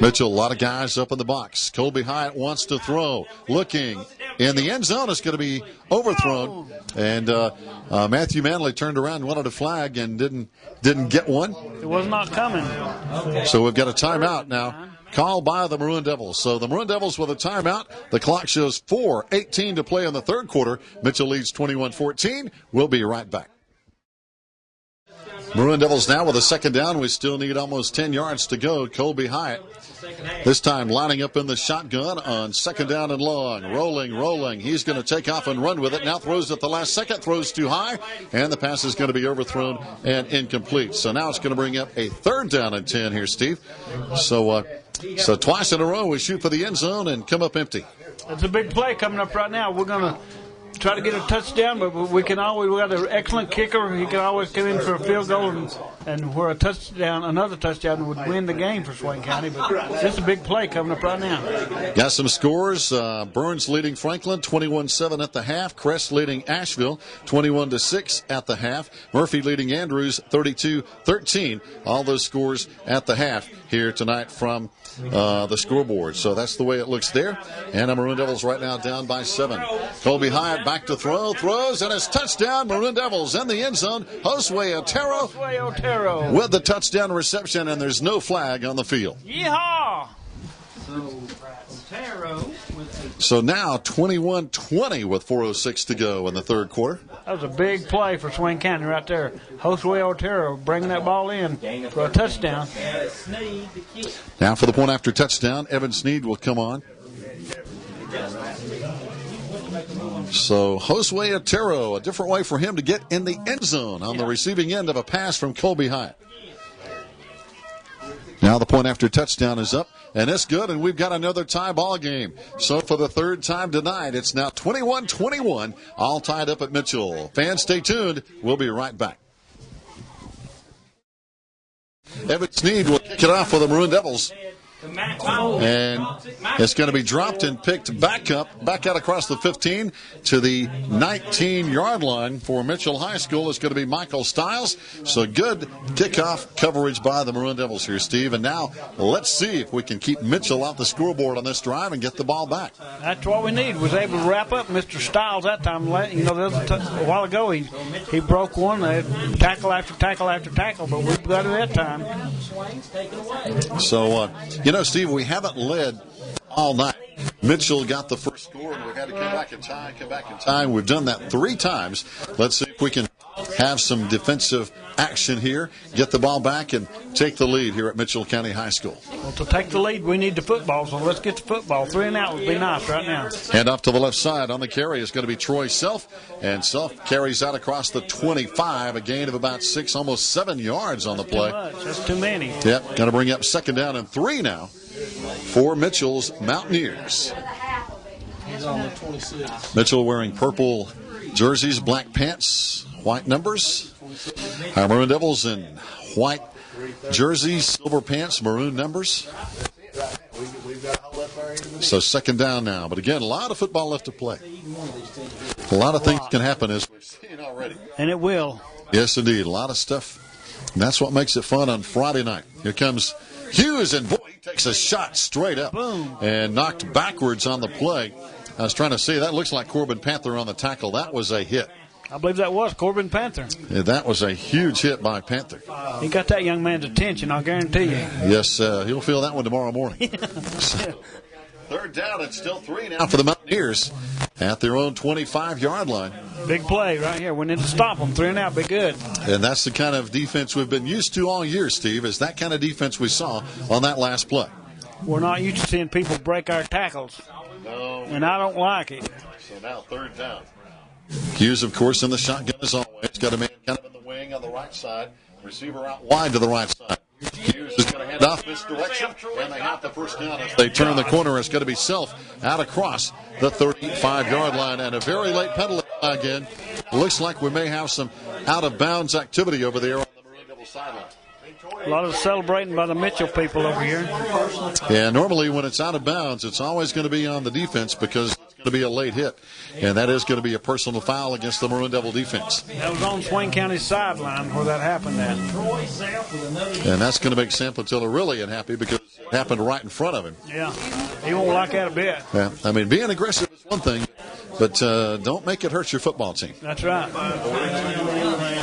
Mitchell, a lot of guys up in the box. Colby Hyatt wants to throw. Looking in the end zone. It's going to be overthrown. And Matthew Manley turned around and wanted a flag and didn't get one. It was not coming. So we've got a timeout now called by the Maroon Devils. So the Maroon Devils with a timeout. The clock shows 4:18 to play in the third quarter. Mitchell leads 21-14. We'll be right back. Maroon Devils now with a second down. We still need almost 10 yards to go. Colby Hyatt this time lining up in the shotgun on second down and long. Rolling. He's going to take off and run with it. Now throws at the last second. Throws too high. And the pass is going to be overthrown and incomplete. So now it's going to bring up a third down and 10 here, Steve. So twice in a row we shoot for the end zone and come up empty. It's a big play coming up right now. We're going to try to get a touchdown, but we got an excellent kicker. He can always come in for a field goal, and where another touchdown would win the game for Swain County. But this is a big play coming up right now. Got some scores. Burns leading Franklin 21-7 at the half. Crest leading Asheville 21-6 at the half. Murphy leading Andrews 32-13. All those scores at the half here tonight from the scoreboard. So that's the way it looks there. And the Maroon Devils right now down by 7. Colby Hyatt back to throws, and it's touchdown. Maroon Devils in the end zone. Josue Otero with the touchdown reception, and there's no flag on the field. Yeehaw! So Otero with a So now 21-20 with 4:06 to go in the third quarter. That was a big play for Swain County right there. Josue Otero bringing that ball in for a touchdown. Now for the point after touchdown, Evan Sneed will come on. So Josue Otero, a different way for him to get in the end zone on the receiving end of a pass from Colby Hyatt. Now the point after touchdown is up, and it's good, and we've got another tie ball game. So for the third time tonight, it's now 21-21, all tied up at Mitchell. Fans, stay tuned. We'll be right back. Evan Sneed will kick it off for the Maroon Devils. And it's going to be dropped and picked back out across the 15 to the 19-yard line for Mitchell High School. It's going to be Michael Stiles. So good kickoff coverage by the Maroon Devils here, Steve. And now let's see if we can keep Mitchell off the scoreboard on this drive and get the ball back. That's what we need. Was able to wrap up Mr. Stiles that time. You know, a while ago he broke one, tackle after tackle after tackle, but we got it that time. So, Steve, we haven't led all night. Mitchell got the first score, and we've had to come back and tie. We've done that 3 times. Let's see if we can have some defensive action here, get the ball back, and take the lead here at Mitchell County High School. Well, to take the lead, we need the football, so let's get the football. 3 and out would be nice right now. And off to the left side on the carry is going to be Troy Self, and Self carries out across the 25, a gain of about 6, almost 7 yards on the play. That's too many. Yep, going to bring up 2nd down and 3 now for Mitchell's Mountaineers. He's on the 26. Mitchell wearing purple jerseys, black pants, white numbers. Our Maroon Devils in white jerseys, silver pants, maroon numbers. So 2nd down now. But again, a lot of football left to play. A lot of things can happen, as we've seen already. And it will. Yes, indeed. A lot of stuff. And that's what makes it fun on Friday night. Here comes Hughes, and boy, he takes a shot straight up. Boom. And knocked backwards on the play. I was trying to see, that looks like Corbin Panther on the tackle. That was a hit. I believe that was Corbin Panther. Yeah, that was a huge hit by Panther. He got that young man's attention, I'll guarantee you. Yes, he'll feel that one tomorrow morning. So, 3rd down and still 3 now for the Mountaineers at their own 25-yard line. Big play right here. We need to stop them. 3 and out, be good. And that's the kind of defense we've been used to all year, Steve, is that kind of defense we saw on that last play. We're not used to seeing people break our tackles. No. And I don't like it. So now 3rd down. Hughes, of course, in the shotgun as always. Got a man kind of in the wing on the right side. Receiver out wide to the right side. Hughes is going to hand off this direction, and they have the first down. As they turn the corner, it's going to be Self out across the 35-yard line. And a very late penalty again. Looks like we may have some out-of-bounds activity over there on the Maroon Devil sideline. A lot of celebrating by the Mitchell people over here. Yeah, normally when it's out of bounds, it's always going to be on the defense because it's going to be a late hit. And that is going to be a personal foul against the Maroon Devil defense. That was on Swain County's sideline where that happened at. And that's going to make Sam Patilla really unhappy because it happened right in front of him. Yeah, he won't like that a bit. Yeah, I mean, being aggressive is one thing, but don't make it hurt your football team. That's right.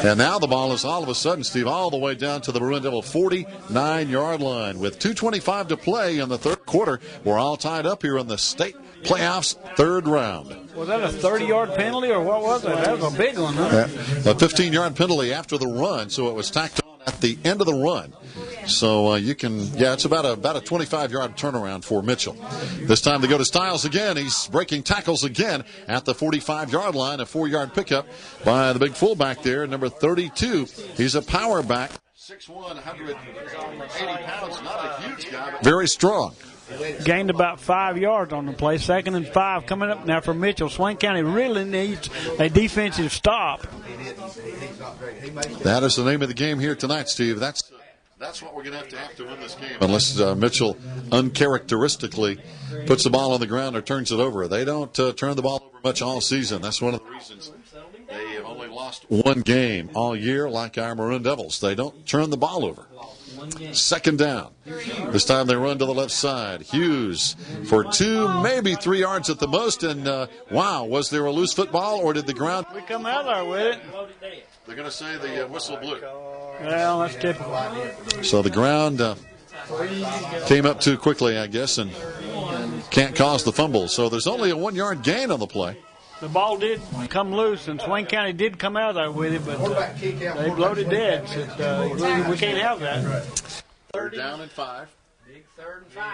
And now the ball is all of a sudden, Steve, all the way down to the Maroon Devil 49-yard line. With 2:25 to play in the third quarter, we're all tied up here in the state playoffs 3rd round. Was that a 30-yard penalty or what was it? That was a big one, huh? Yeah, a 15-yard penalty after the run, so it was tacked on at the end of the run. So it's about a 25-yard turnaround for Mitchell. This time they go to Stiles again. He's breaking tackles again at the 45-yard line. A 4-yard pickup by the big fullback there, number 32. He's a power back. 6'1", 180 pounds, not a huge guy, but very strong. Gained about 5 yards on the play. 2nd and 5 coming up now for Mitchell. Swain County really needs a defensive stop. That is the name of the game here tonight, Steve. That's what we're going to have to win this game. Unless Mitchell uncharacteristically puts the ball on the ground or turns it over. They don't turn the ball over much all season. That's one of the reasons they have only lost 1 game all year, like our Maroon Devils. They don't turn the ball over. 2nd down. This time they run to the left side. Hughes for 2, maybe 3 yards at the most. And, wow, was there a loose football or did the ground? We come out there with it. They're going to say the whistle blew. Well, that's typical. So the ground came up too quickly, I guess, and can't cause the fumble. So there's only a 1 yard gain on the play. The ball did come loose, and Swain County did come out of there with it, but they blowed it dead. So we can't have that. Third down and 5.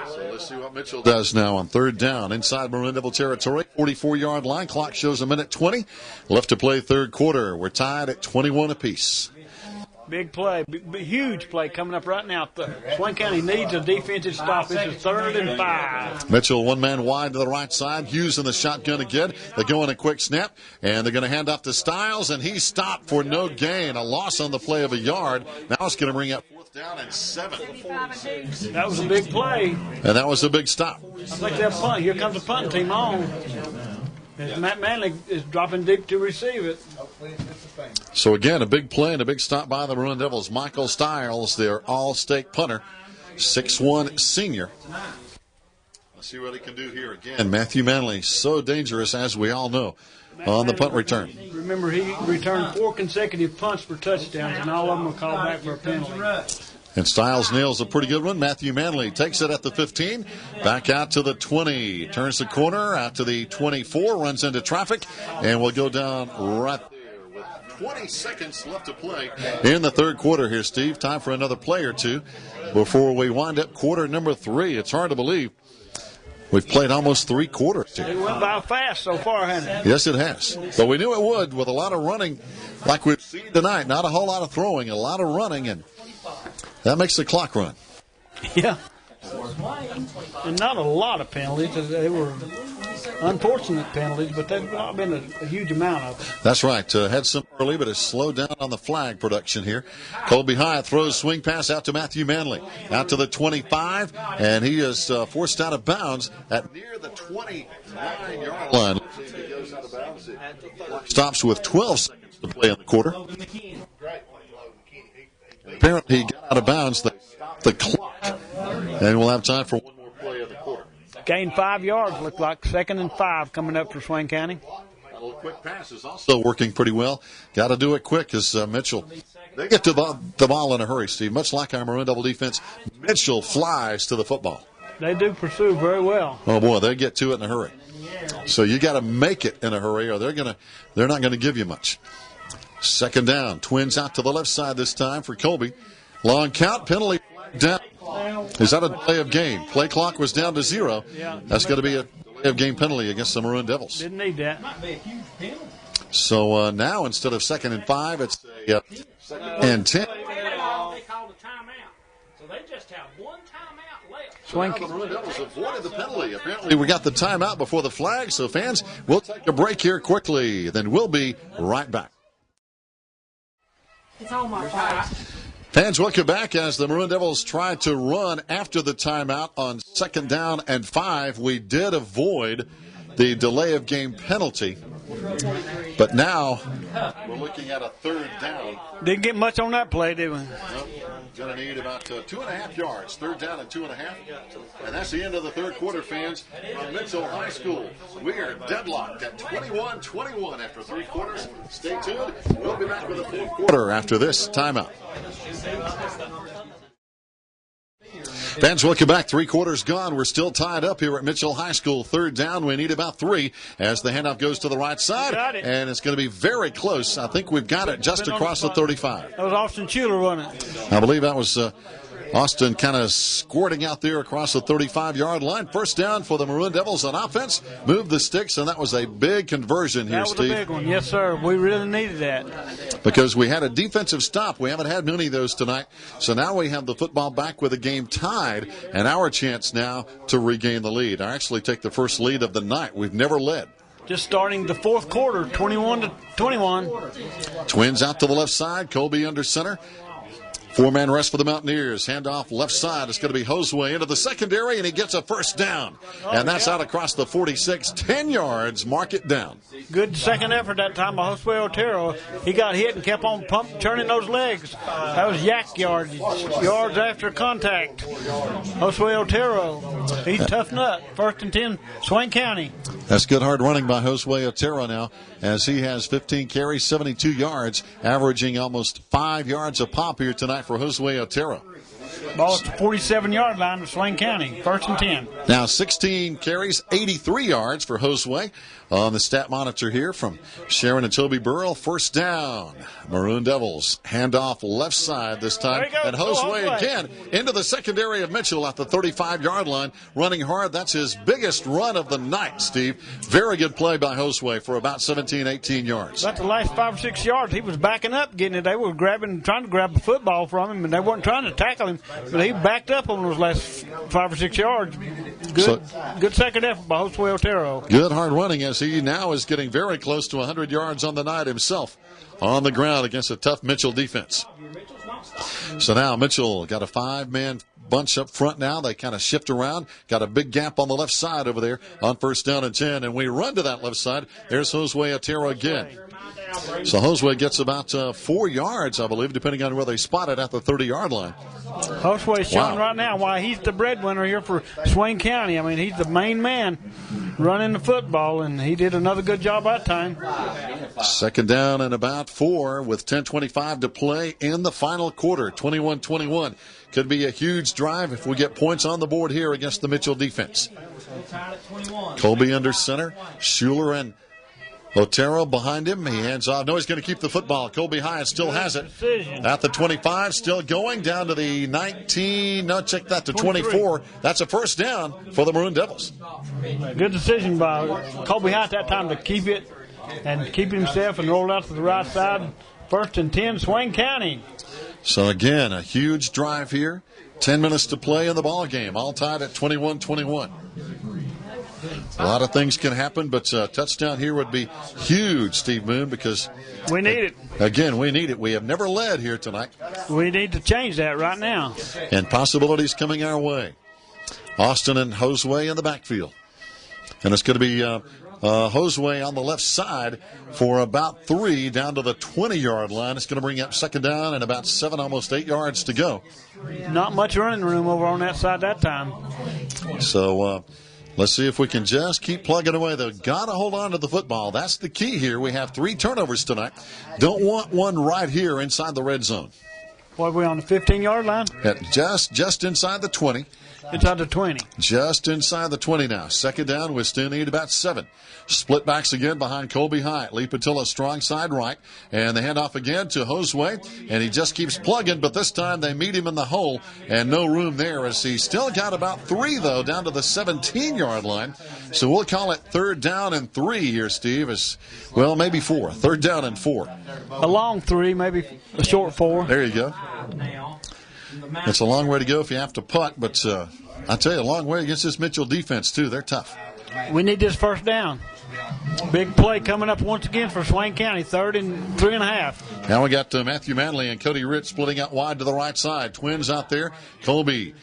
So let's see what Mitchell does now on third down inside Maroon Devil territory. 44-yard line. Clock shows 1:20 left to play third quarter. We're tied at 21 apiece. Big play, huge play coming up right now. Swain County needs a defensive stop. This is 3rd and 5. Mitchell, one man wide to the right side. Hughes in the shotgun again. They go in a quick snap, and they're going to hand off to Stiles, and he stopped for no gain. A loss on the play of a yard. Now it's going to bring up 4th down and 7. That was a big play. And that was a big stop. I think they'll punt. Here comes the punting team on. Matt Manley is dropping deep to receive it. So again, a big play and a big stop by the Maroon Devils. Michael Stiles, their all-state punter, 6'1" senior. Let's see what he can do here again. Matthew Manley, so dangerous, as we all know, on the punt return. Remember, he returned 4 consecutive punts for touchdowns, and all of them were called back for a penalty. And Stiles nails a pretty good one. Matthew Manley takes it at the 15, back out to the 20, turns the corner out to the 24, runs into traffic, and will go down right there with 20 seconds left to play in the third quarter here, Steve. Time for another play or two before we wind up quarter number 3. It's hard to believe we've played almost 3 quarters here. It went by fast so far, hasn't it? Yes, it has. But we knew it would with a lot of running like we've seen tonight. Not a whole lot of throwing, a lot of running, and that makes the clock run. Yeah. And not a lot of penalties. They were unfortunate penalties, but they've not been a huge amount of them. That's right. Had some early, but has slowed down on the flag production here. Colby High throws swing pass out to Matthew Manley. Out to the 25, and he is forced out of bounds at near the 29-yard line. Stops with 12 seconds to play in the quarter. Apparently he got out of bounds. They stopped the clock. And we'll have time for one more play of the quarter. Gained 5 yards, looked like 2nd and 5 coming up for Swain County. A little quick pass is also working pretty well. Got to do it quick as Mitchell. They get to the ball in a hurry, Steve. Much like our Maroon Double defense, Mitchell flies to the football. They do pursue very well. Oh, boy, they get to it in a hurry. So you got to make it in a hurry or they're not going to give you much. 2nd down. Twins out to the left side this time for Colby. Long count, penalty down. Is that a delay of game? Play clock was down to 0. Yeah. That's going to be a delay of game penalty against the Maroon Devils. Didn't need that. So now instead of 2nd and 5, it's a 2nd and 10. They called a timeout. So they just have one timeout left. So the Maroon Devils avoided the penalty. Apparently we got the timeout before the flag. So fans, we'll take a break here quickly. Then we'll be right back. It's all my fault. Fans, welcome back as the Maroon Devils tried to run after the timeout on 2nd down and 5. We did avoid the delay of game penalty. But now we're looking at a 3rd down. Didn't get much on that play, did we? Nope. Going to need about 2.5 yards. 3rd down and 2.5. And that's the end of the third quarter, fans, from Mitchell High School. We are deadlocked at 21-21 after 3 quarters. Stay tuned. We'll be back with the 4th quarter after this timeout. Fans, welcome back. 3 quarters gone. We're still tied up here at Mitchell High School. 3rd down. We need about 3 as the handoff goes to the right side. And it's going to be very close. I think we've got it just across the 35. That was Austin Schuler, wasn't it? I believe that was Austin kind of squirting out there across the 35-yard line. 1st down for the Maroon Devils on offense. Moved the sticks, and that was a big conversion here, Steve. That was a big one. Yes, sir. We really needed that. Because we had a defensive stop. We haven't had many of those tonight. So now we have the football back with the game tied, and our chance now to regain the lead. I actually take the first lead of the night. We've never led. Just starting the 4th quarter, 21-21. Twins out to the left side. Colby under center. 4-man rush for the Mountaineers. Handoff left side. It's going to be Josue into the secondary, and he gets a 1st down. And that's out across the 46. 10 yards. Mark it down. Good second effort that time by Josue Otero. He got hit and kept on turning those legs. That was yak yards after contact. Josue Otero. He's a tough nut. 1st and 10, Swain County. That's good hard running by Josue Otero now, as he has 15 carries, 72 yards, averaging almost 5 yards a pop here tonight for Josue Otero. Ball at the 47-yard line of Swain County, 1st and 10. Now 16 carries, 83 yards for Josue on the stat monitor here from Sharon and Toby Burrell. First down. Maroon Devils handoff left side this time. And Josue again into the secondary of Mitchell at the 35-yard line, running hard. That's his biggest run of the night, Steve. Very good play by Josue for about 17, 18 yards. About the last 5 or 6 yards, he was backing up, getting it. They were trying to grab the football from him, and they weren't trying to tackle him. But he backed up on those last 5 or 6 yards. Good second effort by Josue Otero. Good hard running as he now is getting very close to 100 yards on the night himself on the ground against a tough Mitchell defense. So now Mitchell got a 5-man bunch up front now. They kind of shift around. Got a big gap on the left side over there on 1st down and 10. And we run to that left side. There's Josue Otero again. So Josue gets about 4 yards, I believe, depending on where they spot it at the 30-yard line. Josue's showing right now why he's the breadwinner here for Swain County. I mean, he's the main man running the football, and he did another good job that time. 2nd down and about 4 with 10:25 to play in the final quarter, 21-21. Could be a huge drive if we get points on the board here against the Mitchell defense. Colby under center, Schuler and Otero behind him. He hands off. No, he's going to keep the football. Colby Hyatt still has it. At the 25, still going down to the 19. No, check that to 24. That's a first down for the Maroon Devils. Good decision by Colby Hyatt that time to keep it and keep himself and roll out to the right side. 1st and 10, Swain County. So again, a huge drive here. 10 minutes to play in the ball game. All tied at 21-21. A lot of things can happen, but a touchdown here would be huge, Steve Moon, because we need it. Again, we need it. We have never led here tonight. We need to change that right now. And possibilities coming our way. Austin and Josue in the backfield. And it's going to be Josue on the left side for about 3 down to the 20-yard line. It's going to bring up 2nd down and about 7, almost 8 yards to go. Not much running room over on that side that time. So let's see if we can just keep plugging away. They've got to hold on to the football. That's the key here. We have 3 turnovers tonight. Don't want one right here inside the red zone. What, are we on the 15-yard line? Just inside the 20. Inside the 20. Just inside the 20 now. 2nd down, we still need about 7. Split backs again behind Colby Hyatt. Lee Patilla strong side right. And the handoff again to Josue. And he just keeps plugging, but this time they meet him in the hole. And no room there as he still got about 3, though, down to the 17-yard line. So we'll call it 3rd down and 3 here, Steve. Well, maybe 4. 3rd down and 4. A long 3, maybe a short 4. There you go. It's a long way to go if you have to putt, but I tell you, a long way against this Mitchell defense, too. They're tough. We need this 1st down. Big play coming up once again for Swain County, 3rd and 3.5. Now we got Matthew Manley and Cody Ritz splitting out wide to the right side. Twins out there. Colby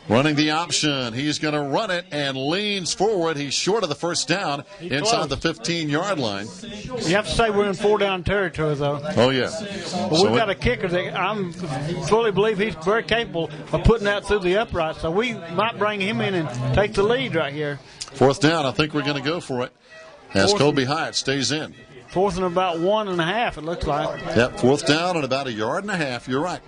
running the option. He's going to run it and leans forward. He's short of the 1st down inside the 15-yard line. You have to say we're in 4-down territory, though. Oh, yeah. But we've got a kicker that I fully believe he's very capable of putting that through the upright. So we might bring him in and take the lead right here. 4th down. I think we're going to go for it as Colby Hyatt stays in. 4th and about 1.5, it looks like. Yep, 4th down and about 1.5 yards. You're right.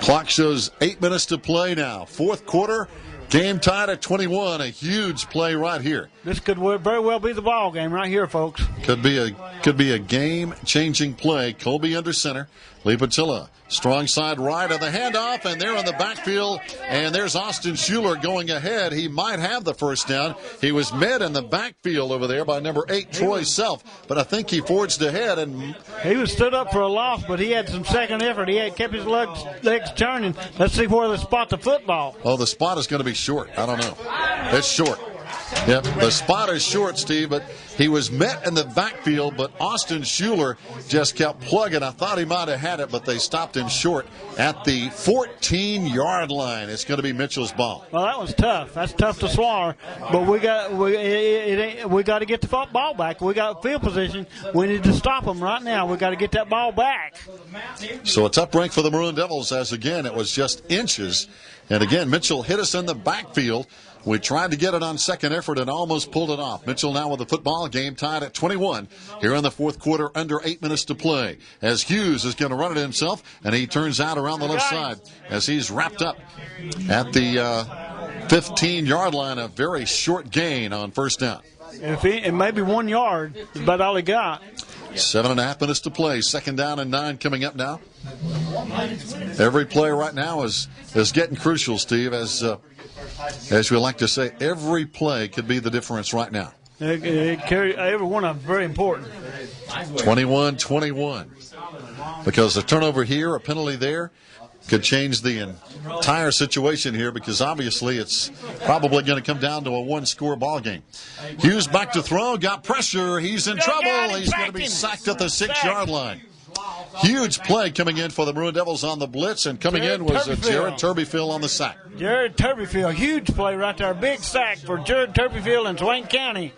Clock shows 8 minutes to play now. 4th quarter, game tied at 21. A huge play right here. This could very well be the ball game right here, folks. Could be a game-changing play. Colby under center. Lee Patilla, strong side right of the handoff, and they're in the backfield. And there's Austin Schuler going ahead. He might have the 1st down. He was met in the backfield over there by number 8, Troy Self, but I think he forged ahead. And he was stood up for a loss, but he had some second effort. He had kept his legs turning. Let's see where they spot the football. Oh, the spot is going to be short. I don't know. It's short. Yep, the spot is short, Steve, but he was met in the backfield, but Austin Schuler just kept plugging. I thought he might have had it, but they stopped him short at the 14-yard line. It's going to be Mitchell's ball. Well, that was tough. That's tough to swallow, but we got to get the ball back. We got field position. We need to stop them right now. We got to get that ball back. So a tough break for the Maroon Devils, as again it was just inches. And again, Mitchell hit us in the backfield We tried to get it on second effort and almost pulled it off. Mitchell now with the football, game tied at 21 here in the fourth quarter, under 8 minutes to play. As Hughes is going to run it himself, and he turns out around the left side as he's wrapped up at the 15-yard line. A very short gain on first down. It may be 1 yard, is about all he got. 7.5 minutes to play. Second down and 9 coming up now. Every play right now is getting crucial, Steve. As we like to say, every play could be the difference right now. Every one of them very important. 21-21. Because a turnover here, a penalty there, could change the entire situation here, because obviously it's probably going to come down to a one-score ball game. Hughes back to throw, got pressure, he's in trouble, he's going to be sacked at the 6-yard line. Huge play coming in for the Maroon Devils on the blitz, and coming in was Jared Turbyfield on the sack. Jared Turbyfield, huge play right there, big sack for Jared Turbyfield in Swain County.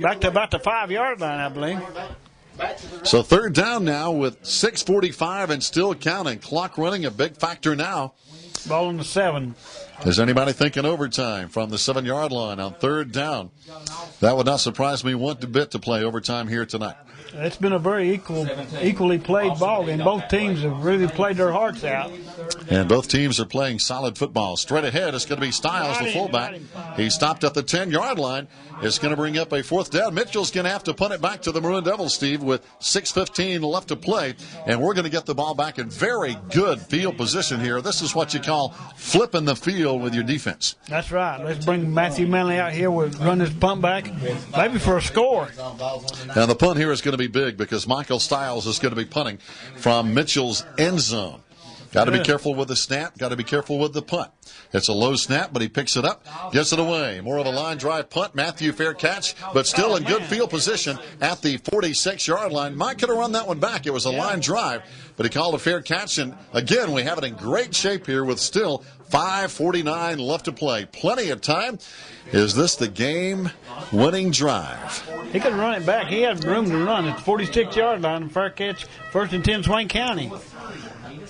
Back to about the 5-yard line, I believe. So third down now with 6:45 and still counting. Clock running, a big factor now. Ball on the 7. Is anybody thinking overtime from the 7-yard line on third down? That would not surprise me one bit to play overtime here tonight. It's been a very equally played ball game. Both teams have really played their hearts out. And both teams are playing solid football. Straight ahead, it's going to be Stiles, the fullback. He stopped at the 10-yard line. It's going to bring up a fourth down. Mitchell's going to have to punt it back to the Maroon Devils, Steve, with 6:15 left to play. And we're going to get the ball back in very good field position here. This is what you call flipping the field with your defense. That's right. Let's bring Matthew Manley out here. We'll run this punt back, maybe for a score. Now, the punt here is going to be big because Michael Stiles is going to be punting from Mitchell's end zone. Got to be careful with the snap. Got to be careful with the punt. It's a low snap, but he picks it up, gets it away. More of a line drive punt. Matthew, fair catch, but still in good field position at the 46-yard line. Mike could have run that one back. It was a line drive, but he called a fair catch. And again, we have it in great shape here with still 5:49 left to play. Plenty of time. Is this the game-winning drive? He could run it back. He had room to run at the 46-yard line. Fair catch, 1st and 10, Swain County.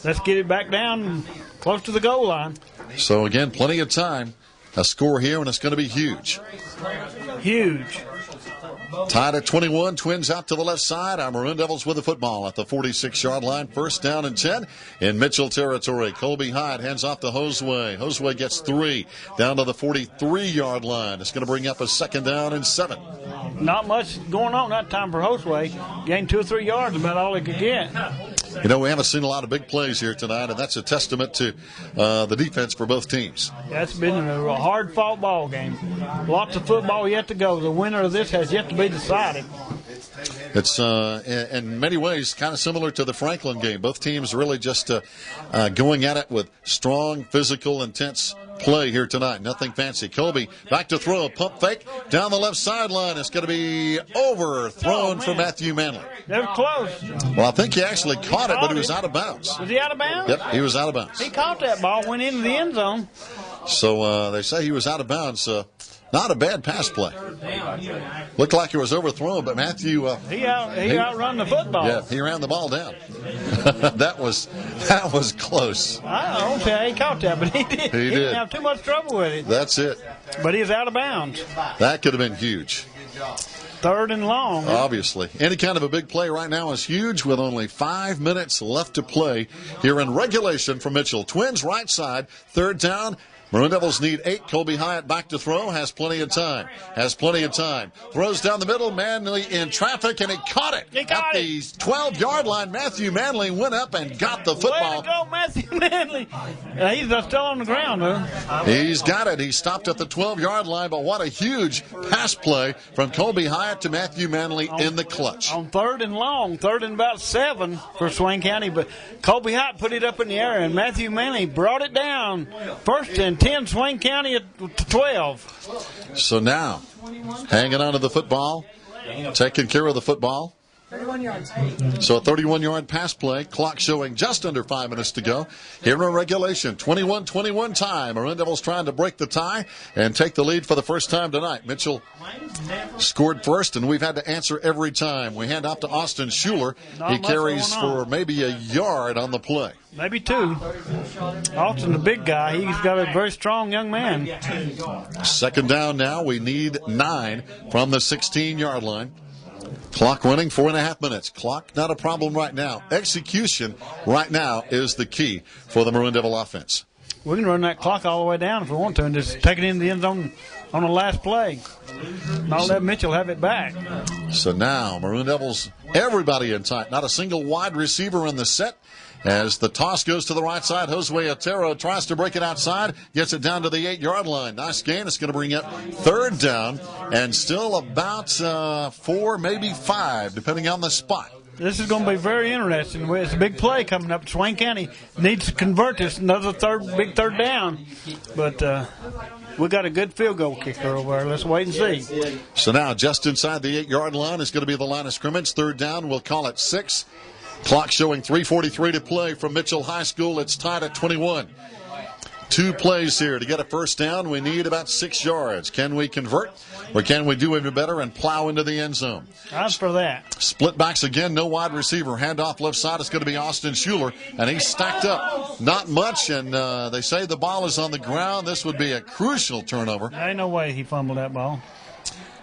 Let's get it back down close to the goal line. So, again, plenty of time. A score here, and it's going to be huge. Huge. Tied at 21, Twins out to the left side. Our Maroon Devils with the football at the 46-yard line. First down and 10 in Mitchell territory. Colby Hyde hands off to Josue. Josue gets 3 down to the 43-yard line. It's going to bring up a second down and 7. Not much going on that time for Josue. Gained 2 or 3 yards, about all he could get. You know, we haven't seen a lot of big plays here tonight, and that's a testament to the defense for both teams. That's been a hard-fought ball game. Lots of football yet to go. The winner of this has yet to be decided. It's, in many ways, kind of similar to the Franklin game. Both teams really just going at it with strong, physical, intense play here tonight. Nothing fancy. Colby back to throw. Pump fake down the left sideline. It's going to be overthrown for Matthew Manley. They were close. Well, I think he actually caught it, but he was out of bounds. Was he out of bounds? Yep, he was out of bounds. He caught that ball, went into the end zone. So they say he was out of bounds. Not a bad pass play. Looked like it was overthrown, but Matthew... He outrun the football. Yeah, he ran the ball down. That was close. Okay, he caught that, but he didn't have too much trouble with it. That's it. But he was out of bounds. That could have been huge. 3rd and long. Obviously. Any kind of a big play right now is huge with only 5 minutes left to play here in regulation for Mitchell. Twins right side, 3rd down. Maroon Devils need 8. Colby Hyatt back to throw. Has plenty of time. Throws down the middle. Manley in traffic, and he caught it. At the 12-yard line, Matthew Manley went up and got the football. Way to go, Matthew Manley. He's still on the ground, huh? He's got it. He stopped at the 12-yard line, but what a huge pass play from Colby Hyatt to Matthew Manley in the clutch. On 3rd and long, 3rd and about 7 for Swain County, but Colby Hyatt put it up in the air, and Matthew Manley brought it down. 1st and 10, Swain County at 12. So now, hanging on to the football, taking care of the football, So a 31-yard pass play. Clock showing just under 5 minutes to go. Here in regulation, 21-21 time. Maroon Devils trying to break the tie and take the lead for the first time tonight. Mitchell scored first, and we've had to answer every time. We hand off to Austin Schuler. He carries for maybe a yard on the play. Maybe 2. Austin, the big guy, he's got a very strong young man. Second down now. We need 9 from the 16-yard line. Clock running 4.5 minutes. Clock not a problem right now. Execution right now is the key for the Maroon Devil offense. We can run that clock all the way down if we want to and just take it into the end zone on the last play. Not let Mitchell have it back. So now Maroon Devils, everybody in tight. Not a single wide receiver in the set. As the toss goes to the right side, Josue Otero tries to break it outside, gets it down to the 8-yard line. Nice gain. It's going to bring up third down and still about 4, maybe 5, depending on the spot. This is going to be very interesting. It's a big play coming up. Swain County needs to convert this another big third down. But we got a good field goal kicker over there. Let's wait and see. So now just inside the 8-yard line is going to be the line of scrimmage. Third down, we'll call it 6. Clock showing 3:43 to play from Mitchell High School. It's tied at 21. 2 plays here to get a first down. We need about 6 yards. Can we convert, or can we do even better and plow into the end zone? As for that. Split backs again, no wide receiver. Handoff left side. It's going to be Austin Schuler, and he's stacked up. Not much, and they say the ball is on the ground. This would be a crucial turnover. There ain't no way he fumbled that ball.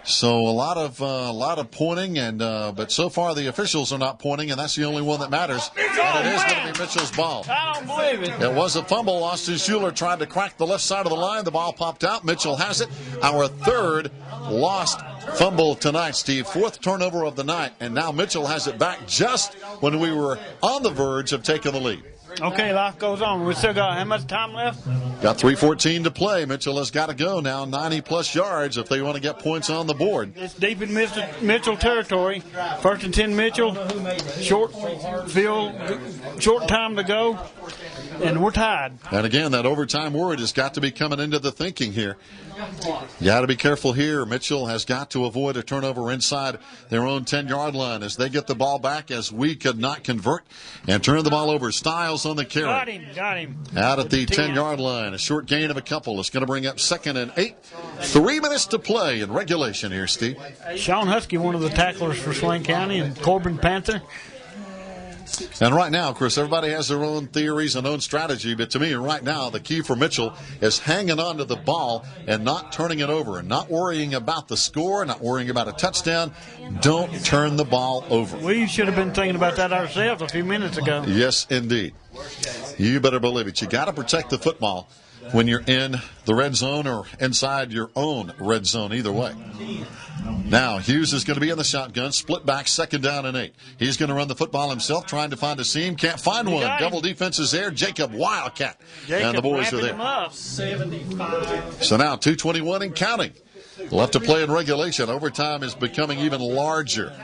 So a lot of pointing, and but so far the officials are not pointing, and that's the only one that matters. And it is going to be Mitchell's ball. I don't believe it. It was a fumble. Austin Schuler tried to crack the left side of the line. The ball popped out. Mitchell has it. Our third lost fumble tonight, Steve. 4th turnover of the night, and now Mitchell has it back just when we were on the verge of taking the lead. Okay, life goes on. We still got how much time left? Got 3:14 to play. Mitchell has got to go now, 90-plus yards if they want to get points on the board. It's deep in Mitchell territory. 1st and 10 Mitchell. Short field, short time to go, and we're tied. And again, that overtime word has got to be coming into the thinking here. You got to be careful here. Mitchell has got to avoid a turnover inside their own 10-yard line as they get the ball back, as we could not convert and turn the ball over. Stiles on the carry. Got him. Out at the 10-yard line. A short gain of a couple. It's going to bring up 2nd and 8. 3 minutes to play in regulation here, Steve. Sean Husky, one of the tacklers for Swain County, and Corbin Panther. And right now, of course, everybody has their own theories and own strategy. But to me, right now, the key for Mitchell is hanging on to the ball and not turning it over and not worrying about the score, not worrying about a touchdown. Don't turn the ball over. We should have been thinking about that ourselves a few minutes ago. Yes, indeed. You better believe it. You got to protect the football when you're in the red zone or inside your own red zone, either way. Now, Hughes is going to be in the shotgun, split back, 2nd down and 8. He's going to run the football himself, trying to find a seam. Can't find one. Double defense is there. Jacob Wildcat. And the boys are there. 75. So now 2:21 and counting. Left to play in regulation. Overtime is becoming even larger.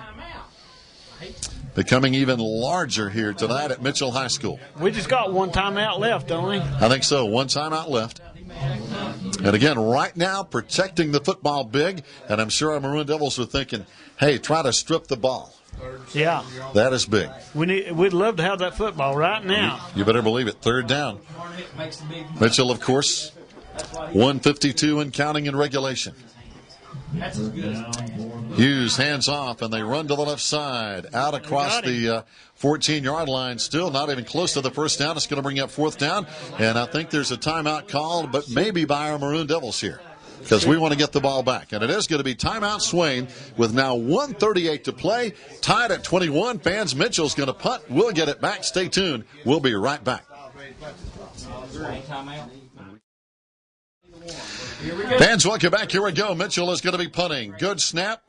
Becoming even larger here tonight at Mitchell High School. We just got one timeout left, don't we? I think so. One timeout left. And again, right now, protecting the football big. And I'm sure our Maroon Devils are thinking, hey, try to strip the ball. Yeah. That is big. We'd love to have that football right now. You better believe it. 3rd down. Mitchell, of course, 1:52 and counting in regulation. Hughes hands off, and they run to the left side. Out across the 14-yard line. Still not even close to the first down. It's going to bring up 4th down. And I think there's a timeout called, but maybe by our Maroon Devils here, because we want to get the ball back. And it is going to be timeout Swain with now 1:38 to play. Tied at 21. Fans, Mitchell's going to punt. We'll get it back. Stay tuned. We'll be right back. Fans, welcome back. Here we go. Mitchell is going to be punting. Good snap.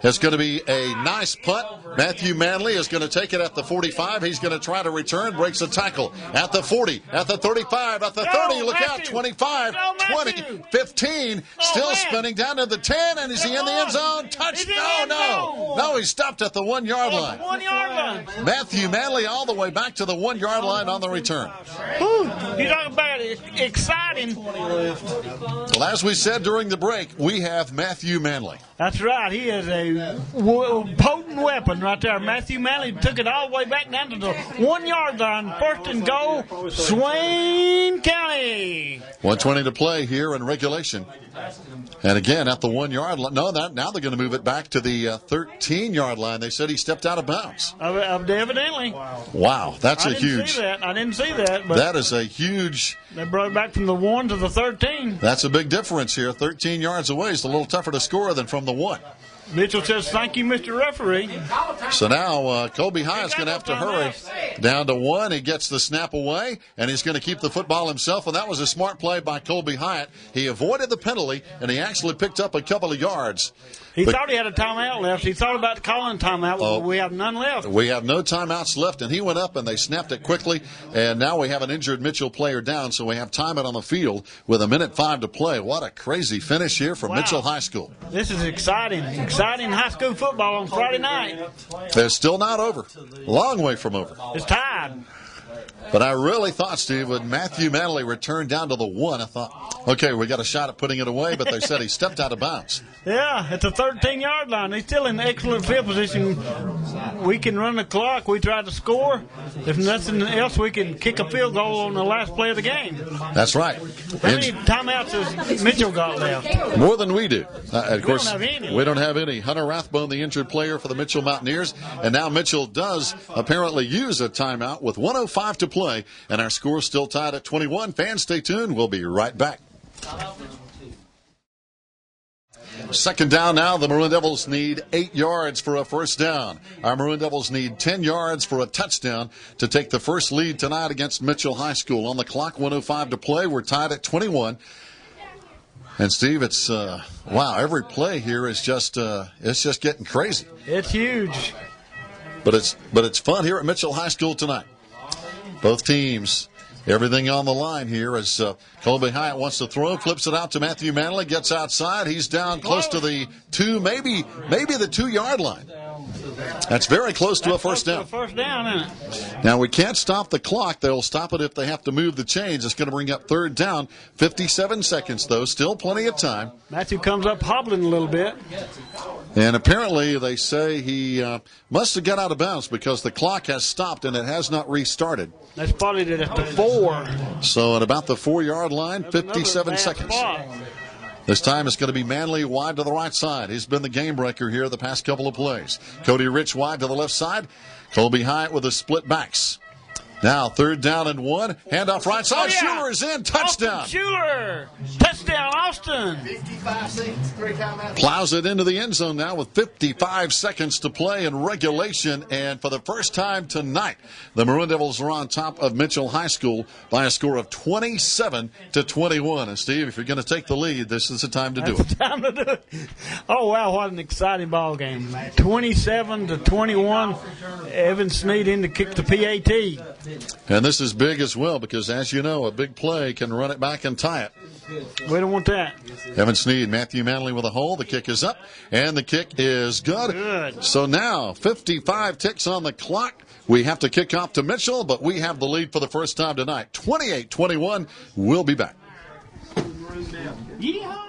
It's going to be a nice punt. Matthew Manley is going to take it at the 45. He's going to try to return. Breaks a tackle at the 40, at the 35, at the 30. Look out, 25, 20, 15. Still spinning down to the 10. And is he in the end zone? Touchdown. No, he stopped at the 1-yard line. 1-yard line. Matthew Manley all the way back to the 1-yard line on the return. You talking about exciting. Well, as we said during the break, we have Matthew Manley. That's right. he is a potent weapon right there. Matthew Manley took it all the way back down to the 1 yard line. First and goal, Swain County. 1:20 to play here in regulation. And again, at the 1 yard line. No, now they're going to move it back to the 13-yard line. They said he stepped out of bounds. Evidently. Wow, that's a huge. I didn't see that. But that is a huge. They brought it back from the 1 to the 13. That's a big difference here. 13 yards away is a little tougher to score than from the 1. Mitchell says, "Thank you, Mr. Referee." So now Colby High is going to have to hurry down to 1. He gets the snap away, and he's going to keep the football himself. And that was a smart play by Colby Hyatt. He avoided the penalty, and he actually picked up a couple of yards. He thought he had a timeout left. He thought about calling timeout. But we have none left. We have no timeouts left, and he went up, and they snapped it quickly. And now we have an injured Mitchell player down, so we have timeout on the field with 1:05 to play. What a crazy finish here from Mitchell High School. This is exciting high school football on Friday night. They're still not over. Long way from over. It's tied. But I really thought, Steve, when Matthew Manley returned down to the 1, I thought, okay, we got a shot at putting it away, but they said he stepped out of bounds. Yeah, at the 13-yard line. He's still in excellent field position. We can run the clock. We try to score. If nothing else, we can kick a field goal on the last play of the game. That's right. How many timeouts has Mitchell got left? More than we do. Of course, we don't have any. Hunter Rathbone, the injured player for the Mitchell Mountaineers. And now Mitchell does apparently use a timeout with 1:05 to play. And our score is still tied at 21. Fans, stay tuned. We'll be right back. Second down now. The Maroon Devils need 8 yards for a first down. Our Maroon Devils need 10 yards for a touchdown to take the first lead tonight against Mitchell High School. On the clock, 1:05 to play. We're tied at 21. And Steve, it's wow. Every play here is just getting crazy. It's huge. But it's fun here at Mitchell High School tonight. Both teams, everything on the line here as Colby Hyatt wants to throw, flips it out to Matthew Manley, gets outside. He's down close to the 2, maybe the 2-yard line. That's very close to a first down. First down, isn't it? Now, we can't stop the clock. They'll stop it if they have to move the chains. It's going to bring up third down. 57 seconds, though. Still plenty of time. Matthew comes up hobbling a little bit. And apparently they say he must have got out of bounds because the clock has stopped and it has not restarted. They spotted it at the 4. So at about the 4-yard line, 57 seconds. Spot. This time it's going to be Manley wide to the right side. He's been the game breaker here the past couple of plays. Cody Rich wide to the left side. Colby Hyatt with the split backs. Now, third down and 1. Handoff right side. Schuler is in. Touchdown. Austin Schuler. Touchdown, Austin. 55 seconds. 3 timeouts. Plows it into the end zone now with 55 seconds to play in regulation. And for the first time tonight, the Maroon Devils are on top of Mitchell High School by a score of 27-21. And, Steve, if you're going to take the lead, this is the time to do it. Time to do it. Oh, wow, what an exciting ball game. 27-21. Evan Sneed in to kick the PAT. And this is big as well because, as you know, a big play can run it back and tie it. We don't want that. Evan Sneed, Matthew Manley with a hole. The kick is up, and the kick is good. So now 55 ticks on the clock. We have to kick off to Mitchell, but we have the lead for the first time tonight. 28-21. We'll be back. Yeehaw!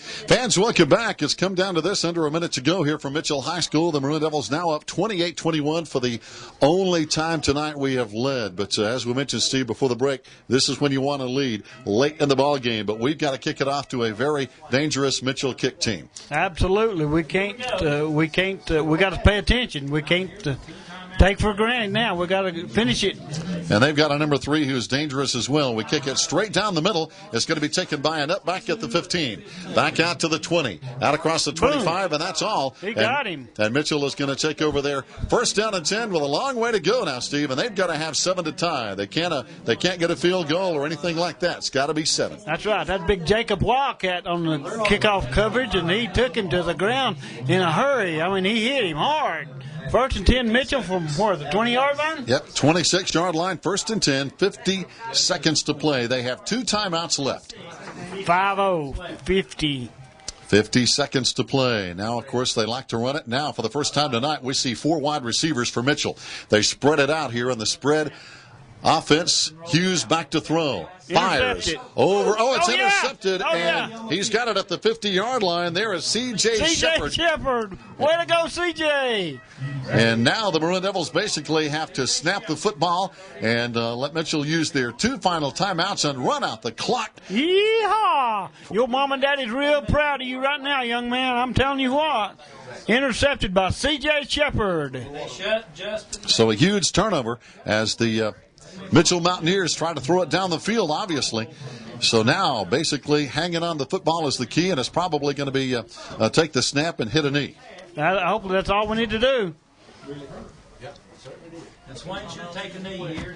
Fans, welcome back. It's come down to this under a minute to go here from Mitchell High School. The Maroon Devils now up 28-21 for the only time tonight we have led. But as we mentioned, Steve, before the break, this is when you want to lead late in the ball game. But we've got to kick it off to a very dangerous Mitchell kick team. Absolutely. We got to pay attention. We can't take for granted now. We got to finish it. And they've got a number 3 who's dangerous as well. We kick it straight down the middle. It's going to be taken by an up back at the 15. Back out to the 20. Out across the 25, and that's all. He got him. And Mitchell is going to take over there. First down and 10 with a long way to go now, Steve. And they've got to have 7 to tie. They can't get a field goal or anything like that. It's got to be 7. That's right. That's big Jacob Wildcat on the kickoff coverage, and he took him to the ground in a hurry. I mean, he hit him hard. First and 10, Mitchell from where, the 20-yard line? Yep, 26-yard line, first and 10, 50 seconds to play. They have 2 timeouts left. 50. 50 seconds to play. Now, of course, they like to run it. Now, for the first time tonight, we see 4 wide receivers for Mitchell. They spread it out here, and the spread offense. Hughes back to throw. Fires over. Oh, it's intercepted, and he's got it at the 50-yard line. There is C.J. Shepard. Way to go, C.J. And now the Maroon Devils basically have to snap the football and let Mitchell use their 2 final timeouts and run out the clock. Yeehaw! Your mom and daddy's real proud of you right now, young man. I'm telling you what. Intercepted by C.J. Shepard. So a huge turnover as the Mitchell Mountaineers try to throw it down the field, obviously. So now, basically, hanging on the football is the key, and it's probably going to be take the snap and hit a knee. Hopefully that's all we need to do. And Swain should take a knee here.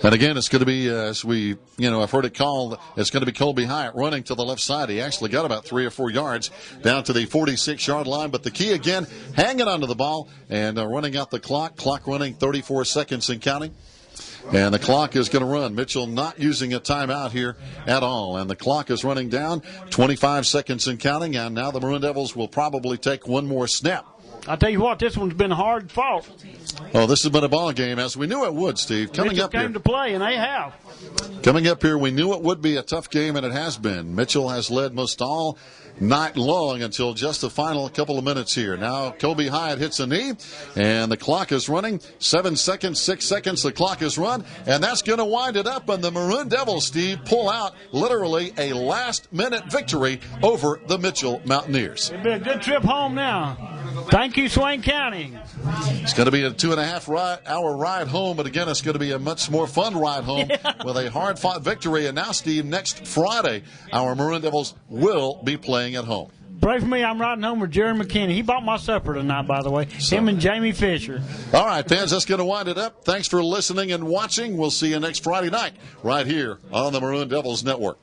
And again, it's going to be, as we, I've heard it called, it's going to be Colby Hyatt running to the left side. He actually got about 3 or 4 yards down to the 46-yard line. But the key, again, hanging onto the ball and running out the clock. Clock running 34 seconds and counting. And the clock is going to run. Mitchell not using a timeout here at all. And the clock is running down, 25 seconds and counting. And now the Maroon Devils will probably take one more snap. I'll tell you what, this one's been hard fought. Oh, this has been a ball game, as we knew it would, Steve. Mitchell came to play, and they have. Coming up here, we knew it would be a tough game, and it has been. Mitchell has led most all night long until just the final couple of minutes here. Now Colby Hyatt hits a knee, and the clock is running. 7 seconds, 6 seconds, the clock is run, and that's going to wind it up. And the Maroon Devils, Steve, pull out literally a last-minute victory over the Mitchell Mountaineers. It'll be a good trip home now. Thank you, Swain County. It's going to be a 2.5-hour ride home, but again, it's going to be a much more fun ride home with a hard-fought victory. And now, Steve, next Friday, our Maroon Devils will be playing at home. Pray for me, I'm riding home with Jerry McKinney. He bought my supper tonight, by the way. Him and Jamie Fisher. All right, fans, that's going to wind it up. Thanks for listening and watching. We'll see you next Friday night right here on the Maroon Devils Network.